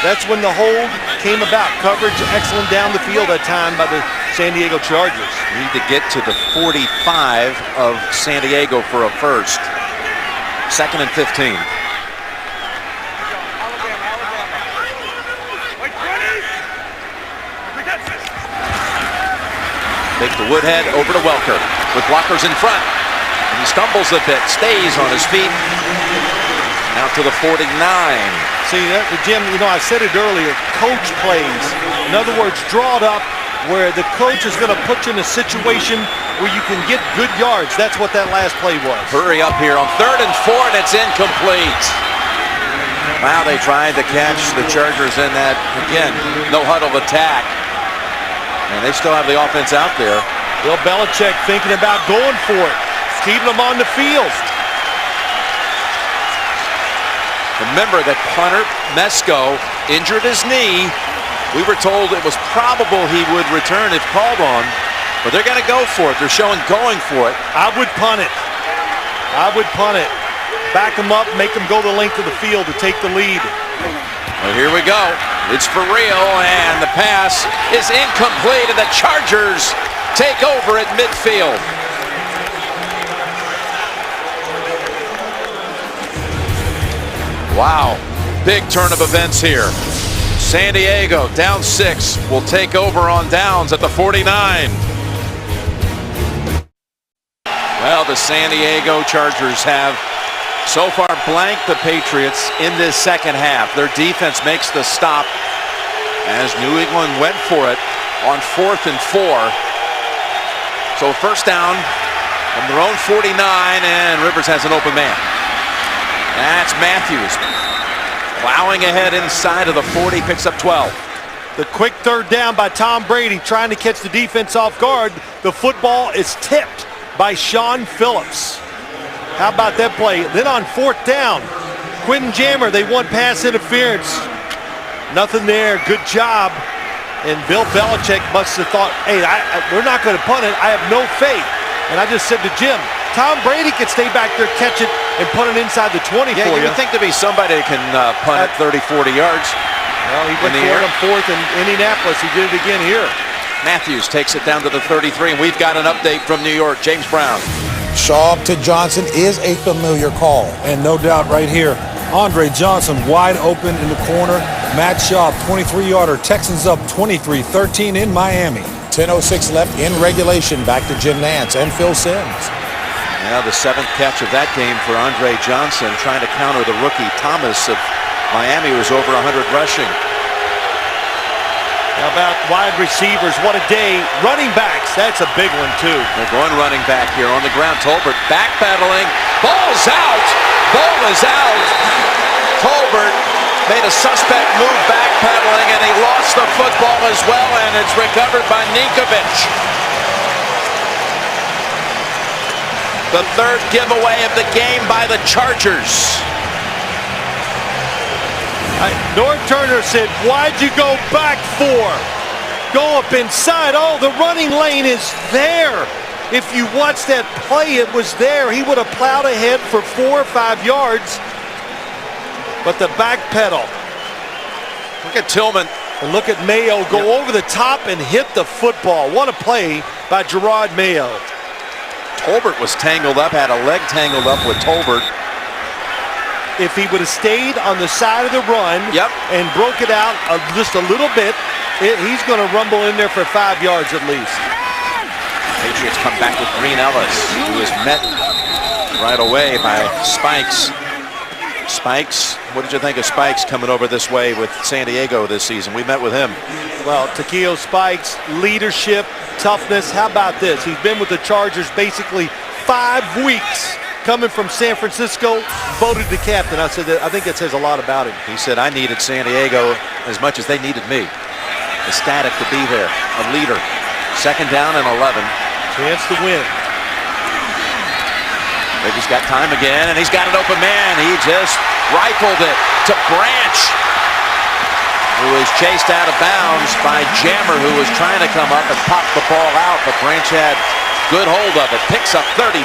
that's when the hold came about. Coverage excellent down the field that time by the San Diego Chargers. Need to get to the 45 of San Diego for a first. 2nd and 15. Take the Woodhead over to Welker with blockers in front. And he stumbles a bit, stays on his feet. Out to the 49. See, Jim, you know, I said it earlier, coach plays. In other words, draw it up where the coach is going to put you in a situation where you can get good yards. That's what that last play was. Hurry up here on 3rd and 4, and it's incomplete. Wow, they tried to catch the Chargers in that, again, no huddle attack. And they still have the offense out there. Bill Belichick thinking about going for it, keeping them on the field. Remember that punter Mesco injured his knee. We were told it was probable he would return if called on, but they're going to go for it. They're showing going for it. I would punt it. I would punt it. Back them up, make them go the length of the field to take the lead. Well, here we go. It's for real, and the pass is incomplete, and the Chargers take over at midfield. Wow, big turn of events here. San Diego down 6 will take over on downs at the 49. Well, the San Diego Chargers have so far blanked the Patriots in this second half. Their defense makes the stop as New England went for it on 4th and 4. So first down from their own 49, and Rivers has an open man. That's Matthews plowing ahead inside of the 40, picks up 12. The quick third down by Tom Brady trying to catch the defense off guard. The football is tipped by Sean Phillips. How about that play? Then on 4th down, Quentin Jammer, they want pass interference. Nothing there. Good job. And Bill Belichick must have thought, hey, we're not going to punt it. I have no faith. And I just said to Jim, Tom Brady can stay back there, catch it, and punt it inside the 20 yeah, for you you. would think there'd be somebody that can punt it 30, 40 yards. Well, he went for it on 4th in Indianapolis. He did it again here. Matthews takes it down to the 33, and we've got an update from New York. James Brown. Shaw to Johnson is a familiar call. And no doubt right here, Andre Johnson wide open in the corner. Matt Shaw, 23-yarder. Texans up 23-13 in Miami. 10:06 left in regulation. Back to Jim Nantz and Phil Simms. Now the 7th catch of that game for Andre Johnson, trying to counter the rookie Thomas of Miami, who was over 100 rushing. How about wide receivers? What a day. Running backs, that's a big one too. They're going running back here on the ground. Tolbert backpedaling. Ball's out. Ball is out. Tolbert made a suspect move backpedaling, and he lost the football as well, and it's recovered by Ninkovich. The 3rd giveaway of the game by the Chargers. North Turner said, why'd you go back for? Go up inside. Oh, the running lane is there. If you watch that play, it was there. He would have plowed ahead for 4 or 5 yards. But the back pedal. Look at Tillman. And look at Mayo go over the top and hit the football. What a play by Gerard Mayo. Tolbert was tangled up, had a leg tangled up with Tolbert. If he would have stayed on the side of the run and broke it out just a little bit, he's going to rumble in there for 5 yards at least. Patriots come back with Green Ellis, who is met right away by Spikes. Spikes, what did you think of Spikes coming over this way with San Diego this season? We met with him. Well, Takeo Spikes, leadership, toughness. How about this? He's been with the Chargers basically 5 weeks. Coming from San Francisco, voted the captain. I think that says a lot about him. He said, I needed San Diego as much as they needed me. Ecstatic to be there, a leader. 2nd down and 11. Chance to win. Brady's got time again, and he's got an open man. He just rifled it to Branch, who was chased out of bounds by Jammer, who was trying to come up and pop the ball out, but Branch had good hold of it. Picks up 33.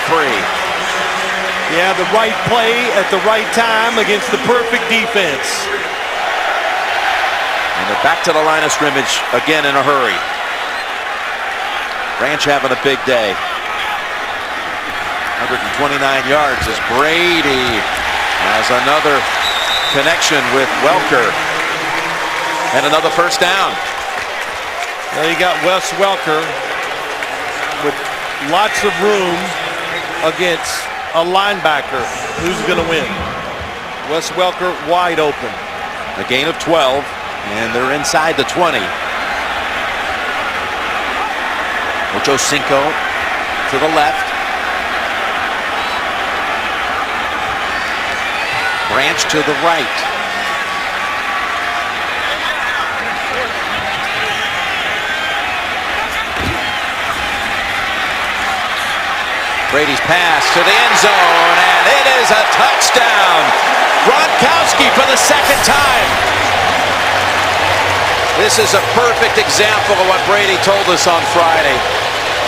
Yeah, the right play at the right time against the perfect defense. And they're back to the line of scrimmage again in a hurry. Branch having a big day. 129 yards as Brady has another connection with Welker. And another 1st down. Now you got Wes Welker with lots of room against a linebacker. Who's going to win? Wes Welker wide open. A gain of 12, and they're inside the 20. Ocho Cinco to the left. Branch to the right. Brady's pass to the end zone, and it is a touchdown. Gronkowski for the 2nd time. This is a perfect example of what Brady told us on Friday.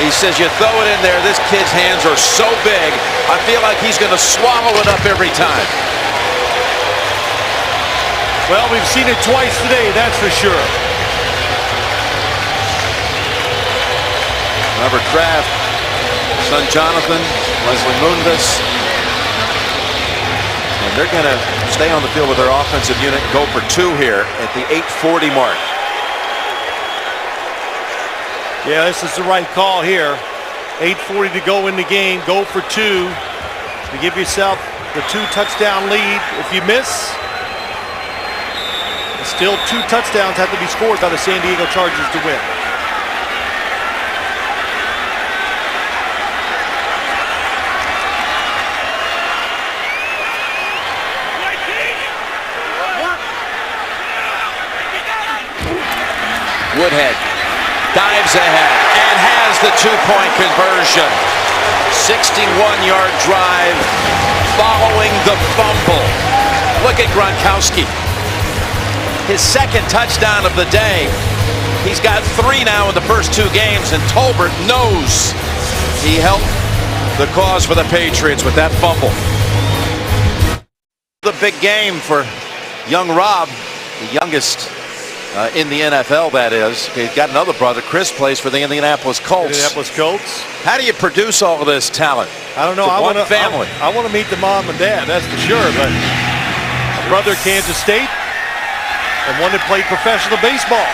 He says, you throw it in there, this kid's hands are so big, I feel like he's going to swallow it up every time. Well, we've seen it twice today, that's for sure. Robert Kraft, son Jonathan, Leslie Mundus. And they're going to stay on the field with their offensive unit and go for 2 here at the 8:40 mark. Yeah, this is the right call here. 8:40 to go in the game. Go for 2 to give yourself the 2-touchdown lead. If you miss, still 2 touchdowns have to be scored by the San Diego Chargers to win. Woodhead dives ahead and has the 2-point conversion. 61-yard drive following the fumble. Look at Gronkowski. His 2nd touchdown of the day. He's got 3 now in the first 2 games, and Tolbert knows he helped the cause for the Patriots with that fumble. The big game for young Rob, the youngest in the NFL, that is. He's got another brother. Chris plays for the Indianapolis Colts. Indianapolis Colts. How do you produce all of this talent? I don't know. I want family. I want to meet the mom and dad, that's for sure. But a brother at Kansas State and one that played professional baseball.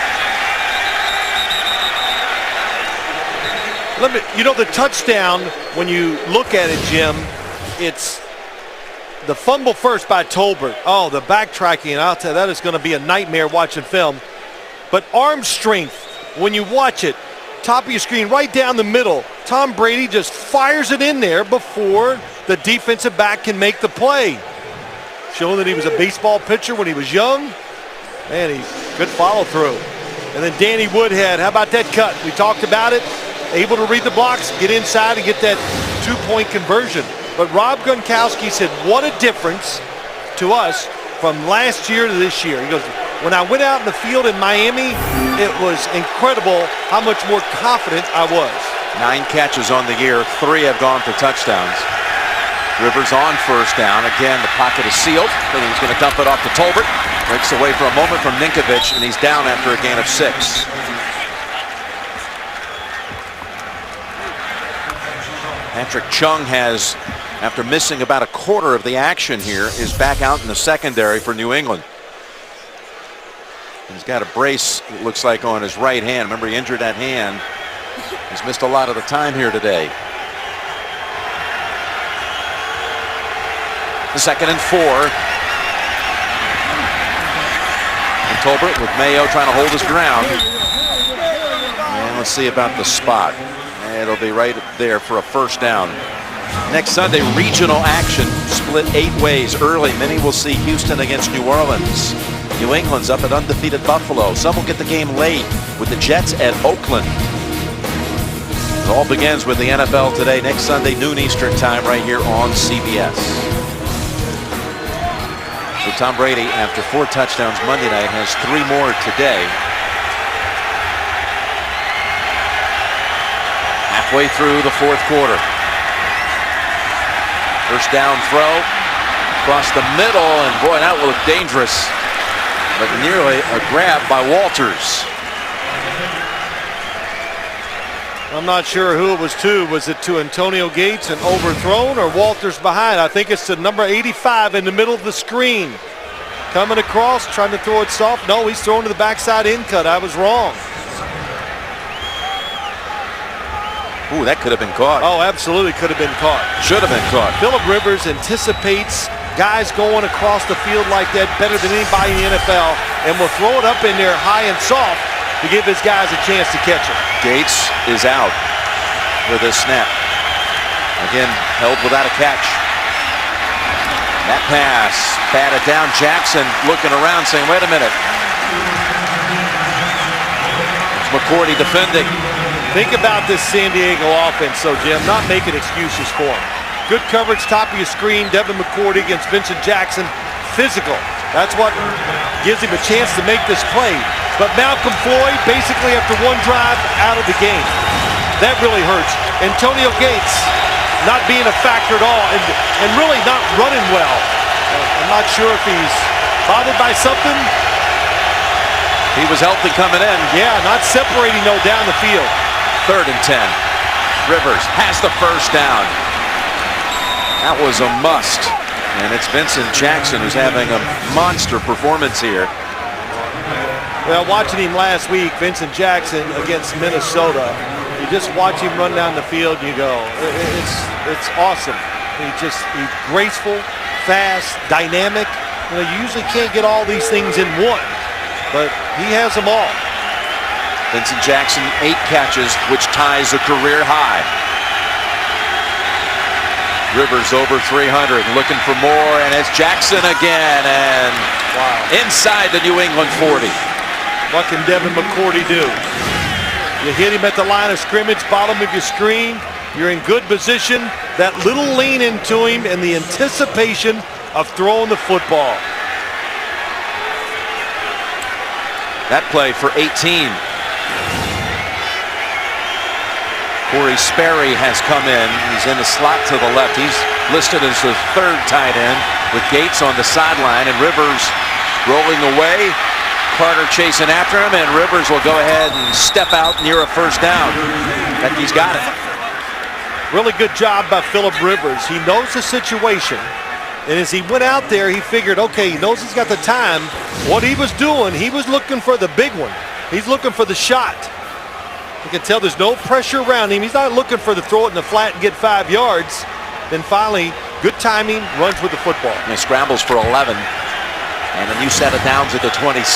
You know, the touchdown, when you look at it, Jim, it's the fumble first by Tolbert. Oh, the backtracking, I'll tell you, that is going to be a nightmare watching film. But arm strength, when you watch it, top of your screen, right down the middle, Tom Brady just fires it in there before the defensive back can make the play. Showing that he was a baseball pitcher when he was young. Man, he's good follow through. And then Danny Woodhead, how about that cut? We talked about it. Able to read the blocks, get inside and get that 2-point conversion. But Rob Gronkowski said, what a difference to us from last year to this year. He goes, when I went out in the field in Miami, it was incredible how much more confident I was. 9 catches on the year, 3 have gone for touchdowns. Rivers on 1st down. Again, the pocket is sealed. Thinking he's going to dump it off to Tolbert. Breaks away for a moment from Ninkovich, and he's down after a gain of 6. Patrick Chung has, after missing about a quarter of the action here, is back out in the secondary for New England. He's got a brace, it looks like, on his right hand. Remember, he injured that hand He's missed a lot of the time here today. The 2nd and 4. And Tolbert with Mayo trying to hold his ground. And let's see about the spot. It'll be right there for a first down. Next Sunday, regional action split 8 ways. Early, many will see Houston against New Orleans. New England's up at undefeated Buffalo. Some will get the game late with the Jets at Oakland. It all begins with the NFL today, next Sunday, noon Eastern time, right here on CBS. So Tom Brady, after 4 touchdowns Monday night, has 3 more today. Halfway through the 4th quarter. First down throw across the middle, and boy, that will look dangerous. But nearly a grab by Walters. I'm not sure who it was to. Was it to Antonio Gates and overthrown, or Walters behind? I think it's to number 85 in the middle of the screen. Coming across, trying to throw it soft. No, he's throwing to the backside in cut. I was wrong. Ooh, that could have been caught. Oh, absolutely could have been caught. Should have been caught. Phillip Rivers anticipates guys going across the field like that better than anybody in the NFL, and will throw it up in there high and soft to give his guys a chance to catch it. Gates is out with his snap. Again, held without a catch. That pass, batted down. Jackson looking around saying, wait a minute. It's McCourty defending. Think about this San Diego offense, so Jim, not making excuses for him. Good coverage, top of your screen. Devin McCourty against Vincent Jackson. Physical. That's what gives him a chance to make this play. But Malcolm Floyd, basically after 1 drive, out of the game. That really hurts. Antonio Gates not being a factor at all, and really not running well. I'm not sure if he's bothered by something. He was healthy coming in. Yeah, not separating though down the field. 3rd and 10. Rivers has the first down. That was a must. And it's Vincent Jackson who's having a monster performance here. Well, watching him last week, Vincent Jackson against Minnesota, you just watch him run down the field and you go, it's awesome. He's graceful, fast, dynamic. You know, you usually can't get all these things in one, but he has them all. Vincent Jackson, 8 catches, which ties a career high. Rivers over 300, looking for more, and it's Jackson again, and inside the New England 40. What can Devin McCourty do? You hit him at the line of scrimmage, bottom of your screen. You're in good position. That little lean into him and the anticipation of throwing the football. That play for 18. Corey Sperry has come in. He's in the slot to the left. He's listed as the 3rd tight end with Gates on the sideline, and Rivers rolling away. Carter chasing after him, and Rivers will go ahead and step out near a first down. I think he's got it. Really good job by Phillip Rivers. He knows the situation, and as he went out there, he figured, okay, he knows he's got the time. What he was doing, he was looking for the big one. He's looking for the shot. You can tell there's no pressure around him. He's not looking for the throw it in the flat and get 5 yards. Then finally, good timing, runs with the football. And scrambles for 11. And a new set of downs at the 26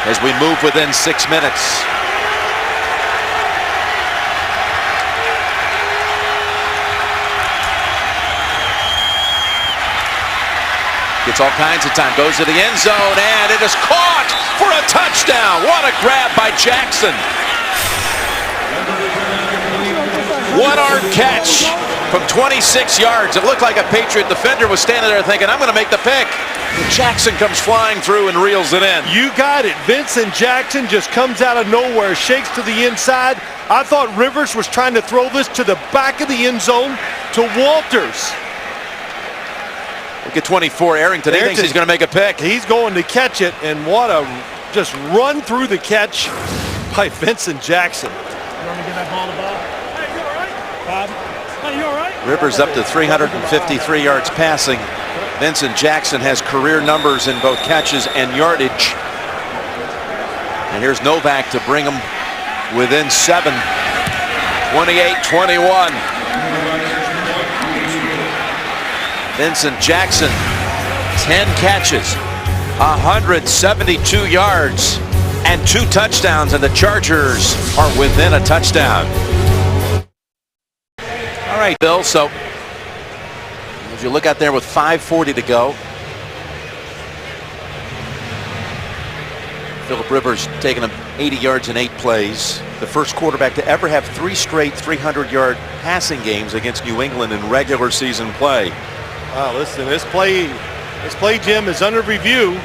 as we move within 6 minutes. Gets all kinds of time, goes to the end zone, and it is caught for a touchdown. What a grab by Jackson. One arm catch from 26 yards. It looked like a Patriot defender was standing there thinking, I'm going to make the pick. And Jackson comes flying through and reels it in. You got it. Vincent Jackson just comes out of nowhere, shakes to the inside. I thought Rivers was trying to throw this to the back of the end zone to Walters. Look at 24, Arrington. He thinks he's going to make a pick. He's going to catch it, and what a just run through the catch by Vincent Jackson. You want me to get that ball to ball? Hey, you all right? Bob? Hey, you all right? Rivers up to 353 yards passing. Vincent Jackson has career numbers in both catches and yardage. And here's Novak to bring him within 7, 28-21. Vincent Jackson, 10 catches, 172 yards, and 2 touchdowns, and the Chargers are within a touchdown. All right, Bill, so as you look out there with 5:40 to go, Phillip Rivers taking him 80 yards in 8 plays. The first quarterback to ever have 3 straight 300-yard passing games against New England in regular season play. Wow, listen, this play, Jim, is under review.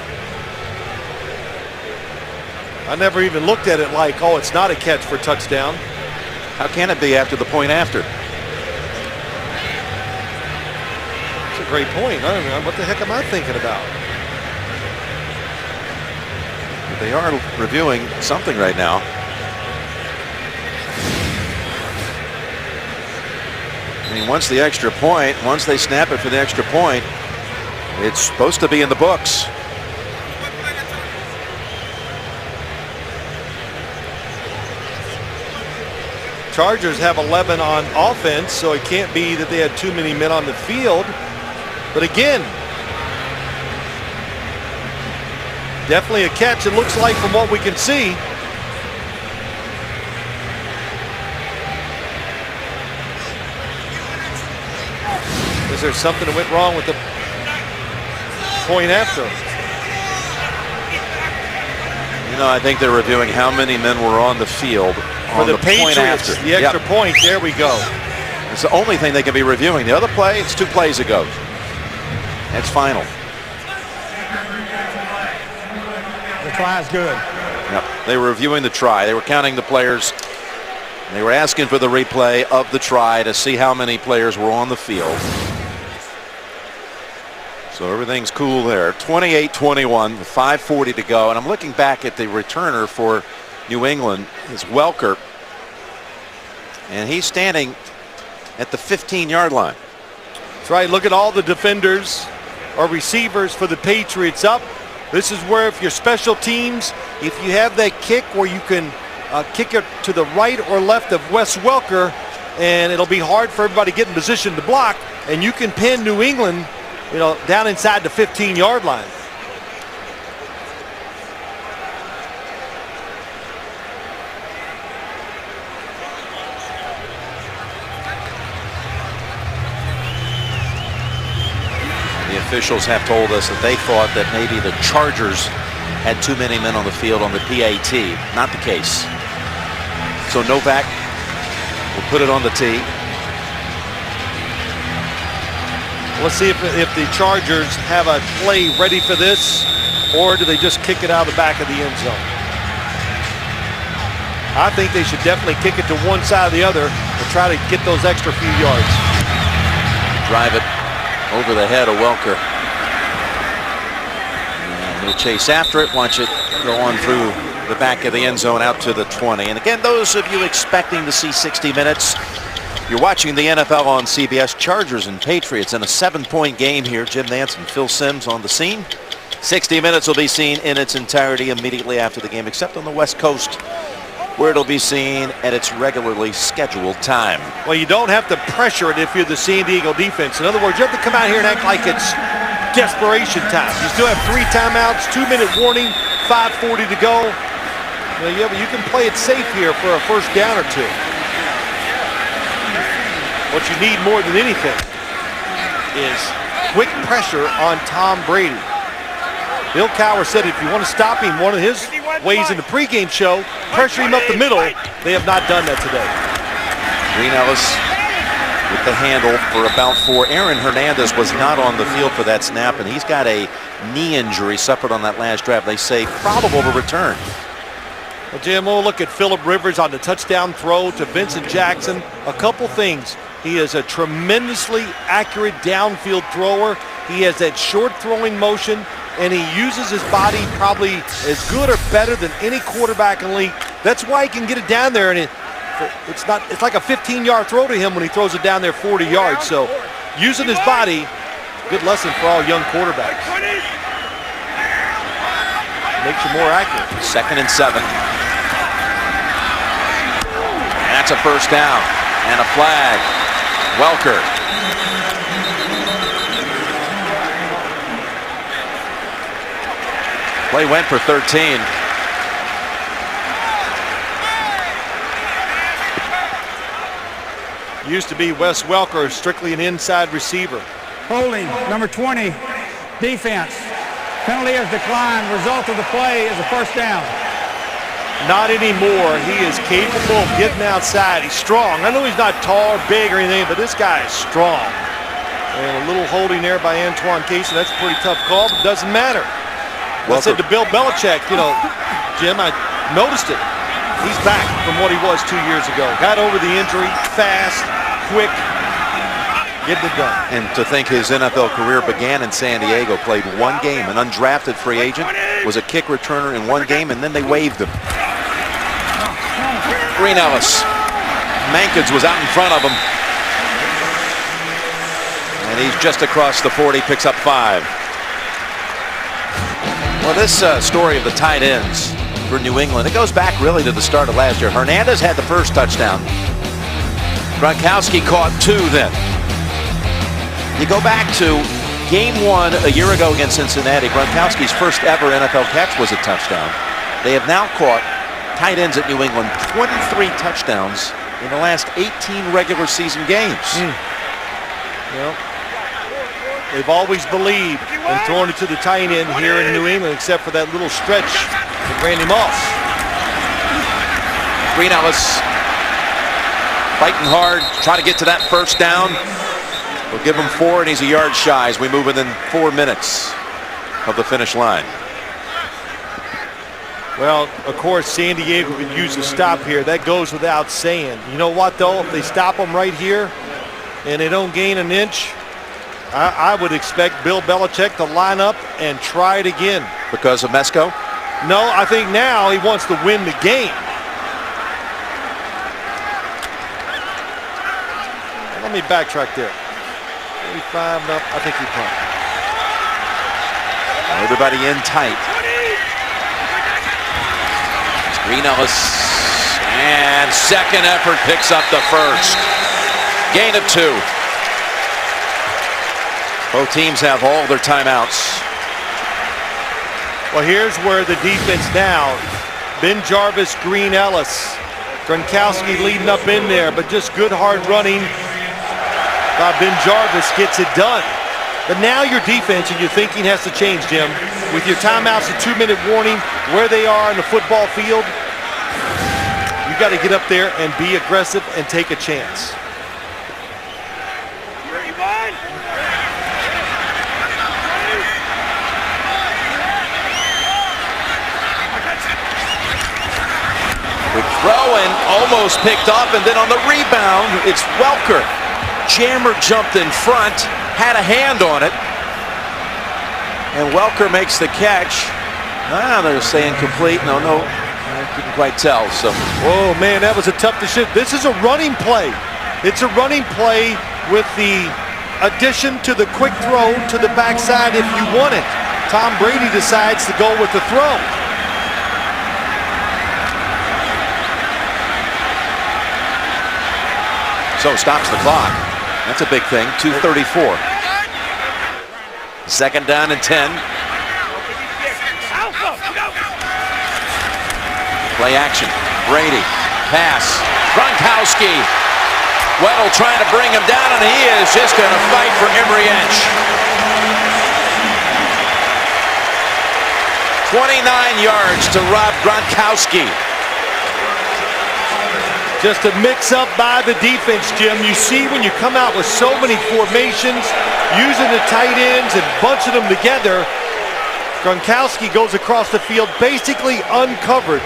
I never even looked at it like, oh, it's not a catch for touchdown. How can it be after the point after? That's a great point. I don't know, what the heck am I thinking about? They are reviewing something right now. I mean, once the extra point, once they snap it for the extra point, it's supposed to be in the books. Chargers have 11 on offense, so it can't be that they had too many men on the field. But again, definitely a catch, it looks like, from what we can see. Is there something that went wrong with the point after? You know, I think they're reviewing how many men were on the field For the Patriots, point after. the extra point, there we go. It's the only thing they can be reviewing. The other play, it's 2 plays ago. That's final. The try is good. Yep. They were reviewing the try. They were counting the players. They were asking for the replay of the try to see how many players were on the field. So everything's cool there. 28-21, 5:40 to go. And I'm looking back at the returner for New England is Welker. And he's standing at the 15-yard line. That's right. Look at all the defenders or receivers for the Patriots up. This is where, if your special teams, if you have that kick where you can kick it to the right or left of Wes Welker, and it'll be hard for everybody to get in position to block, and you can pin New England, down inside the 15-yard line. The officials have told us that they thought that maybe the Chargers had too many men on the field on the PAT. Not the case. So Novak will put it on the tee. Let's see if the Chargers have a play ready for this, or do they just kick it out of the back of the end zone? I think they should definitely kick it to one side or the other and try to get those extra few yards. Drive it over the head of Welker. And he'll chase after it, watch it go on through the back of the end zone out to the 20. And again, those of you expecting to see 60 minutes, you're watching the NFL on CBS. Chargers and Patriots in a 7-point game here. Jim Nantz and Phil Simms on the scene. 60 minutes will be seen in its entirety immediately after the game, except on the West Coast, where it'll be seen at its regularly scheduled time. Well, you don't have to pressure it if you're the San Diego defense. In other words, you have to come out here and act like it's desperation time. You still have 3 timeouts, 2-minute warning, 5:40 to go. You can play it safe here for a first down or 2. What you need more than anything is quick pressure on Tom Brady. Bill Cowher said if you want to stop him, one of his ways in the pregame show, pressure him up the middle. They have not done that today. Green Ellis with the handle for about 4. Aaron Hernandez was not on the field for that snap, and he's got a knee injury suffered on that last drive. They say probable to return. Well, Jim, we'll look at Phillip Rivers on the touchdown throw to Vincent Jackson. A couple things. He is a tremendously accurate downfield thrower. He has that short throwing motion, and he uses his body probably as good or better than any quarterback in the league. That's why he can get it down there, and it's like a 15-yard throw to him when he throws it down there 40 yards. So using his body, good lesson for all young quarterbacks. Makes you more accurate. 2nd and 7. That's a first down and a flag. Welker. Play went for 13. Used to be Wes Welker, strictly an inside receiver. Holding, number 20, defense. Penalty has declined. Result of the play is a first down. Not anymore. He is capable of getting outside. He's strong. I know he's not tall or big or anything, but this guy is strong. And a little holding there by Antoine Casey. That's a pretty tough call, but it doesn't matter. I said to Bill Belichick, you know, Jim, I noticed it. He's back from what he was 2 years ago. Got over the injury, fast, quick, getting it done. And to think his NFL career began in San Diego, played one game, an undrafted free agent, was a kick returner in one game, and then they waived him. Green Ellis. Mankins was out in front of him. And he's just across the 40, picks up 5. Well, this story of the tight ends for New England, it goes back really to the start of last year. Hernandez had the first touchdown. Gronkowski caught 2 then. You go back to game 1 a year ago against Cincinnati. Gronkowski's first ever NFL catch was a touchdown. They have now caught tight ends at New England 23 touchdowns in the last 18 regular season games. Well, they've always believed in throwing it to the tight end here in New England, except for that little stretch with Randy Moss. Green Ellis fighting hard, try to get to that first down. We'll give him 4, and he's a yard shy as we move within 4 minutes of the finish line. Well, of course, San Diego could use a stop here. That goes without saying. You know what, though? If they stop them right here and they don't gain an inch, I would expect Bill Belichick to line up and try it again. Because of Mesco? No, I think now he wants to win the game. Let me backtrack there. 45, no, I think he punt. Everybody in tight. Green Ellis, and second effort picks up the first. Gain of 2. Both teams have all their timeouts. Well, here's where the defense now. Ben Jarvis, Green Ellis. Gronkowski leading up in there, but just good hard running by Ben Jarvis gets it done. But now your defense and your thinking has to change, Jim. With your timeouts, a 2-minute warning, where they are in the football field, you got to get up there and be aggressive and take a chance. Good throw and almost picked off, and then on the rebound, it's Welker. Jammer jumped in front, had a hand on it, and Welker makes the catch. They're saying complete. No, I couldn't quite tell. So, oh man, that was a tough decision. This is a running play. It's a running play with the addition to the quick throw to the backside if you want it. Tom Brady decides to go with the throw. So stops the clock. That's a big thing. 2:34. Second down and 10. Play action. Brady. Pass. Gronkowski. Weddle trying to bring him down, and he is just going to fight for every inch. 29 yards to Rob Gronkowski. Just a mix-up by the defense, Jim. You see when you come out with so many formations, using the tight ends and bunching them together, Gronkowski goes across the field basically uncovered.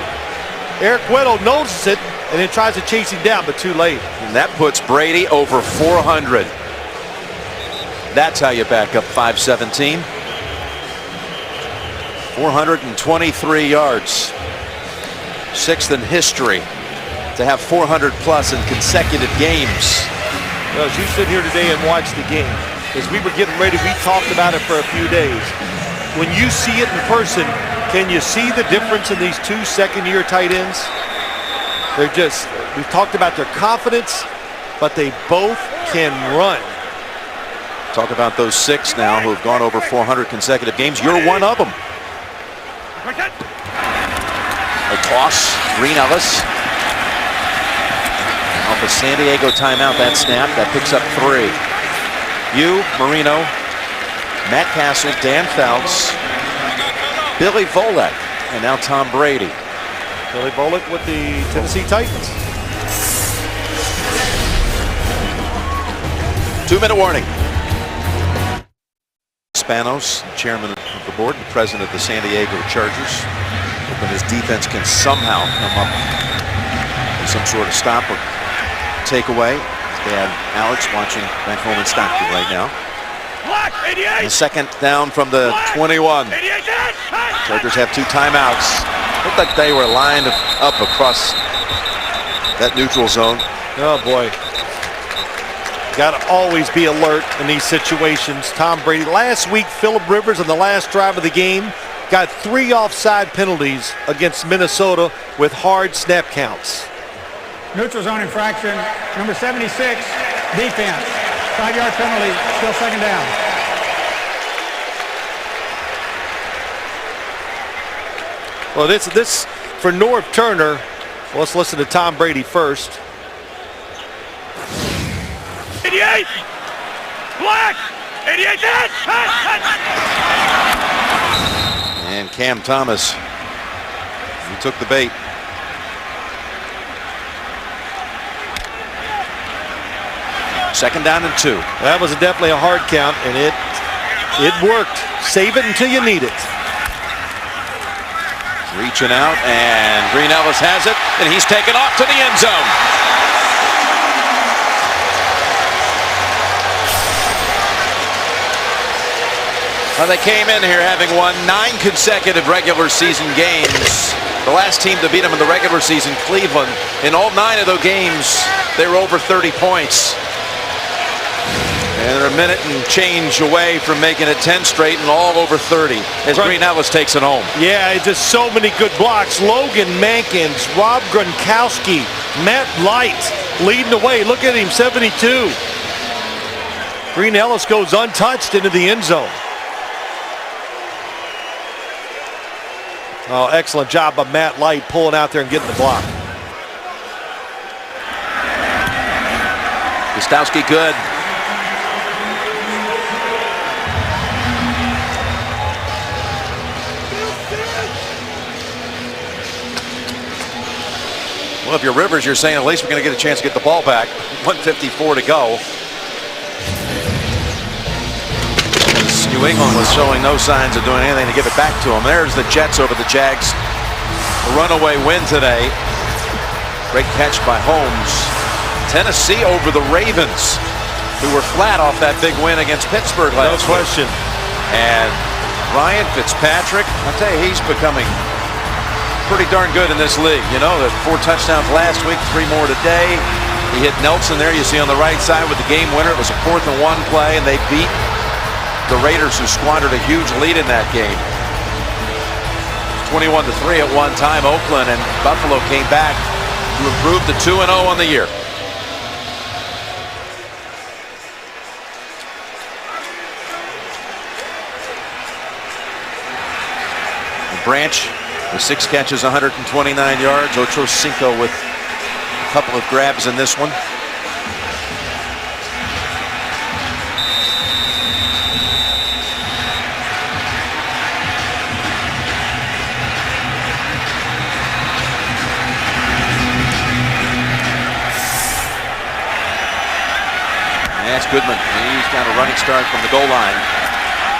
Eric Weddle notices it and then tries to chase him down, but too late. And that puts Brady over 400. That's how you back up 5-17. 423 yards. 6th in history to have 400 plus in consecutive games. Well, as you sit here today and watch the game, as we were getting ready, we talked about it for a few days. When you see it in person, can you see the difference in these 2 second-year tight ends? we've talked about their confidence, but they both can run. Talk about those 6 now who have gone over 400 consecutive games. You're one of them. A toss, Green Ellis. Off a San Diego timeout, that snap, that picks up 3. Marino, Matt Castle, Dan Fouts, Billy Volek, and now Tom Brady. Billy Volek with the Tennessee Titans. 2-minute warning. Spanos, chairman of the board and president of the San Diego Chargers, hoping his defense can somehow come up with some sort of stop or takeaway. Dad Alex watching back home in Stockton right now. And 2nd down from the 21. Chargers have 2 timeouts. Looked like they were lined up across that neutral zone. Oh boy. Got to always be alert in these situations. Tom Brady. Last week, Phillip Rivers on the last drive of the game got 3 offside penalties against Minnesota with hard snap counts. Neutral zone infraction, number 76, defense. 5-yard penalty, still 2nd down. Well, this for Norv Turner. Well, let's listen to Tom Brady first. 88! Black! 88 dead! And Cam Thomas, he took the bait. Second down and 2. That was definitely a hard count, and it worked. Save it until you need it. Reaching out, and Green Ellis has it, and he's taken off to the end zone. Well, they came in here having won 9 consecutive regular season games. The last team to beat them in the regular season, Cleveland. In all 9 of those games, they were over 30 points. And they're a minute and change away from making it 10 straight and all over 30 as Green Ellis takes it home. Yeah, it's just so many good blocks. Logan Mankins, Rob Gronkowski, Matt Light leading the way. Look at him, 72. Green Ellis goes untouched into the end zone. Oh, excellent job by Matt Light pulling out there and getting the block. Gostowski good. Well, if you're Rivers, you're saying at least we're going to get a chance to get the ball back. 1:54 to go. As New England was showing no signs of doing anything to give it back to them. There's the Jets over the Jags. A runaway win today. Great catch by Holmes. Tennessee over the Ravens, who were flat off that big win against Pittsburgh last week. No question. And Ryan Fitzpatrick, I'll tell you, he's becoming pretty darn good in this league. You know, the 4 touchdowns last week, 3 more today. He hit Nelson there, you see on the right side with the game winner. It was a 4th and 1 play, and they beat the Raiders, who squandered a huge lead in that game. 21-3 at one time. Oakland and Buffalo came back to improve to 2-0 on the year. Branch with 6 catches, 129 yards. Ocho Cinco with a couple of grabs in this one. That's Goodman. He's got a running start from the goal line.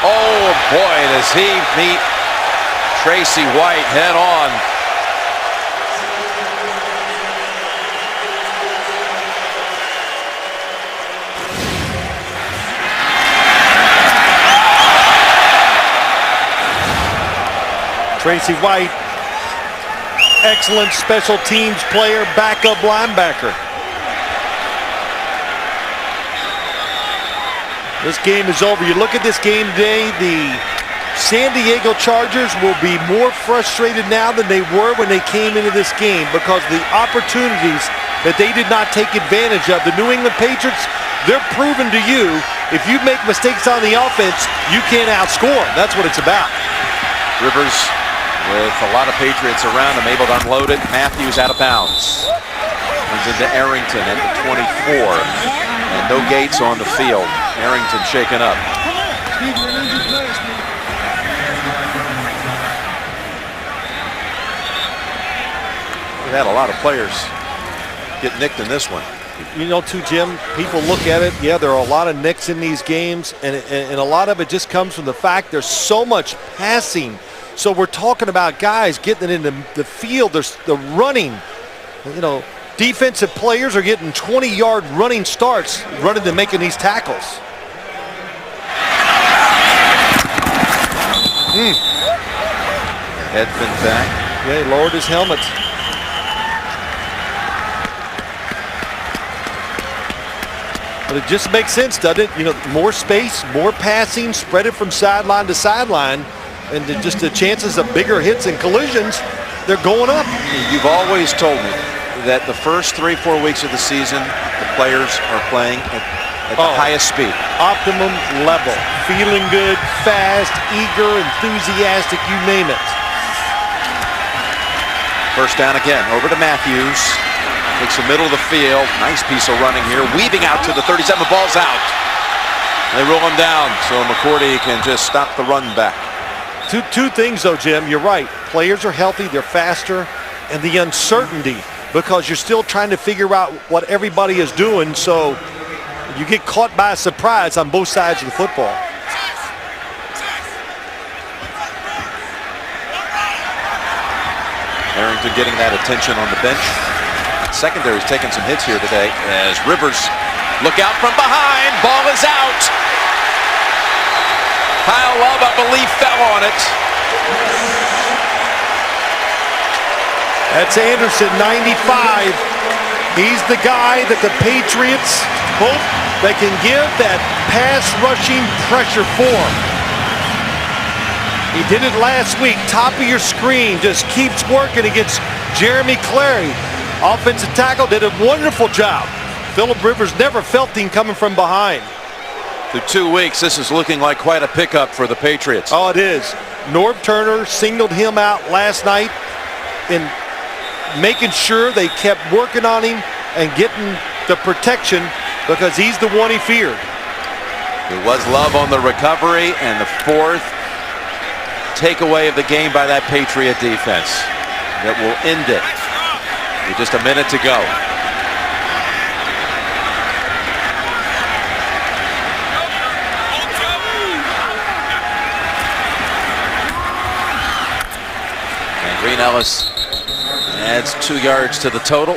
Oh boy, does he meet Tracy White head on. Tracy White, excellent special teams player, backup linebacker. This game is over. You look at this game today, the San Diego Chargers will be more frustrated now than they were when they came into this game because the opportunities that they did not take advantage of. The New England Patriots, they're proving to you, if you make mistakes on the offense, you can't outscore them. That's what it's about. Rivers with a lot of Patriots around him, able to unload it. Matthews out of bounds. Comes into Arrington at the 24. And no Gates on the field. Arrington shaken up. We've had a lot of players get nicked in this one. You know, too, Jim, people look at it, yeah, there are a lot of nicks in these games, and a lot of it just comes from the fact there's so much passing. So we're talking about guys getting it in the field, there's the running. You know, defensive players are getting 20-yard running starts running and making these tackles. Head been back. Yeah, he lowered his helmet. But it just makes sense, doesn't it? You know, more space, more passing, spread it from sideline to sideline, and just the chances of bigger hits and collisions, they're going up. You've always told me that the first 3-4 weeks of the season, the players are playing at the highest speed. Optimum level, feeling good, fast, eager, enthusiastic, you name it. First down again, over to Matthews. Takes the middle of the field. Nice piece of running here. Weaving out to the 37. Ball's out. They roll him down so McCourty can just stop the run back. Two things, though, Jim. You're right. Players are healthy. They're faster. And the uncertainty, because you're still trying to figure out what everybody is doing. So you get caught by a surprise on both sides of the football. Arrington getting that attention on the bench. Secondary's taking some hits here today as Rivers look out from behind. Ball is out. Kyle Love, I believe, fell on it. That's Anderson, 95. He's the guy that the Patriots hope they can give that pass rushing pressure for. He did it last week. Top of your screen, just keeps working against Jeremy Clary. Offensive tackle did a wonderful job. Phillip Rivers never felt him coming from behind. Through 2 weeks, this is looking like quite a pickup for the Patriots. Oh, it is. Norv Turner singled him out last night in making sure they kept working on him and getting the protection because he's the one he feared. It was Love on the recovery and the fourth takeaway of the game by that Patriot defense that will end it. With just a minute to go. And Green Ellis adds 2 yards to the total.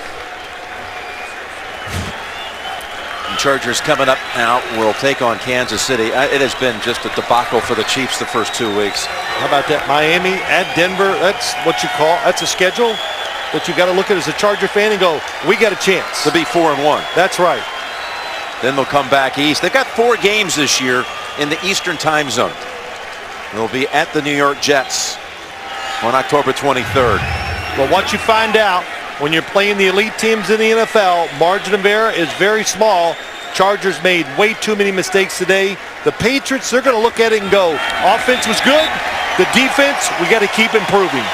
And Chargers coming up now will take on Kansas City. It has been just a debacle for the Chiefs the first 2 weeks. How about that? Miami at Denver, that's what you call, that's a schedule that you got to look at as a Charger fan and go, we got a chance to be 4-1. That's right. Then they'll come back east. They've got 4 games this year in the Eastern time zone. They'll be at the New York Jets on October 23rd. Well, once you find out when you're playing the elite teams in the NFL, margin of error is very small. Chargers made way too many mistakes today. The Patriots, they're going to look at it and go, offense was good. The defense, we got to keep improving.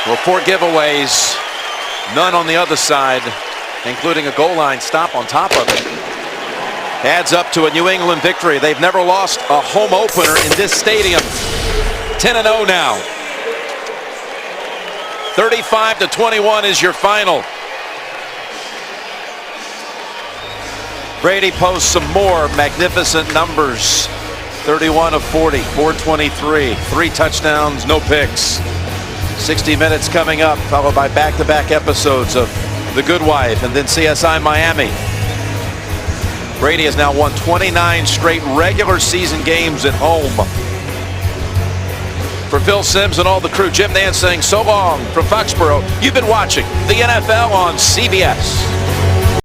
Well, 4 giveaways, none on the other side, including a goal line stop on top of it. Adds up to a New England victory. They've never lost a home opener in this stadium. 10-0 now. 35-21 is your final. Brady posts some more magnificent numbers. 31 of 40, 423, 3 touchdowns, no picks. 60 Minutes coming up, followed by back-to-back episodes of The Good Wife and then CSI Miami. Brady has now won 29 straight regular season games at home. For Phil Simms and all the crew, Jim Nantz saying so long from Foxborough. You've been watching the NFL on CBS.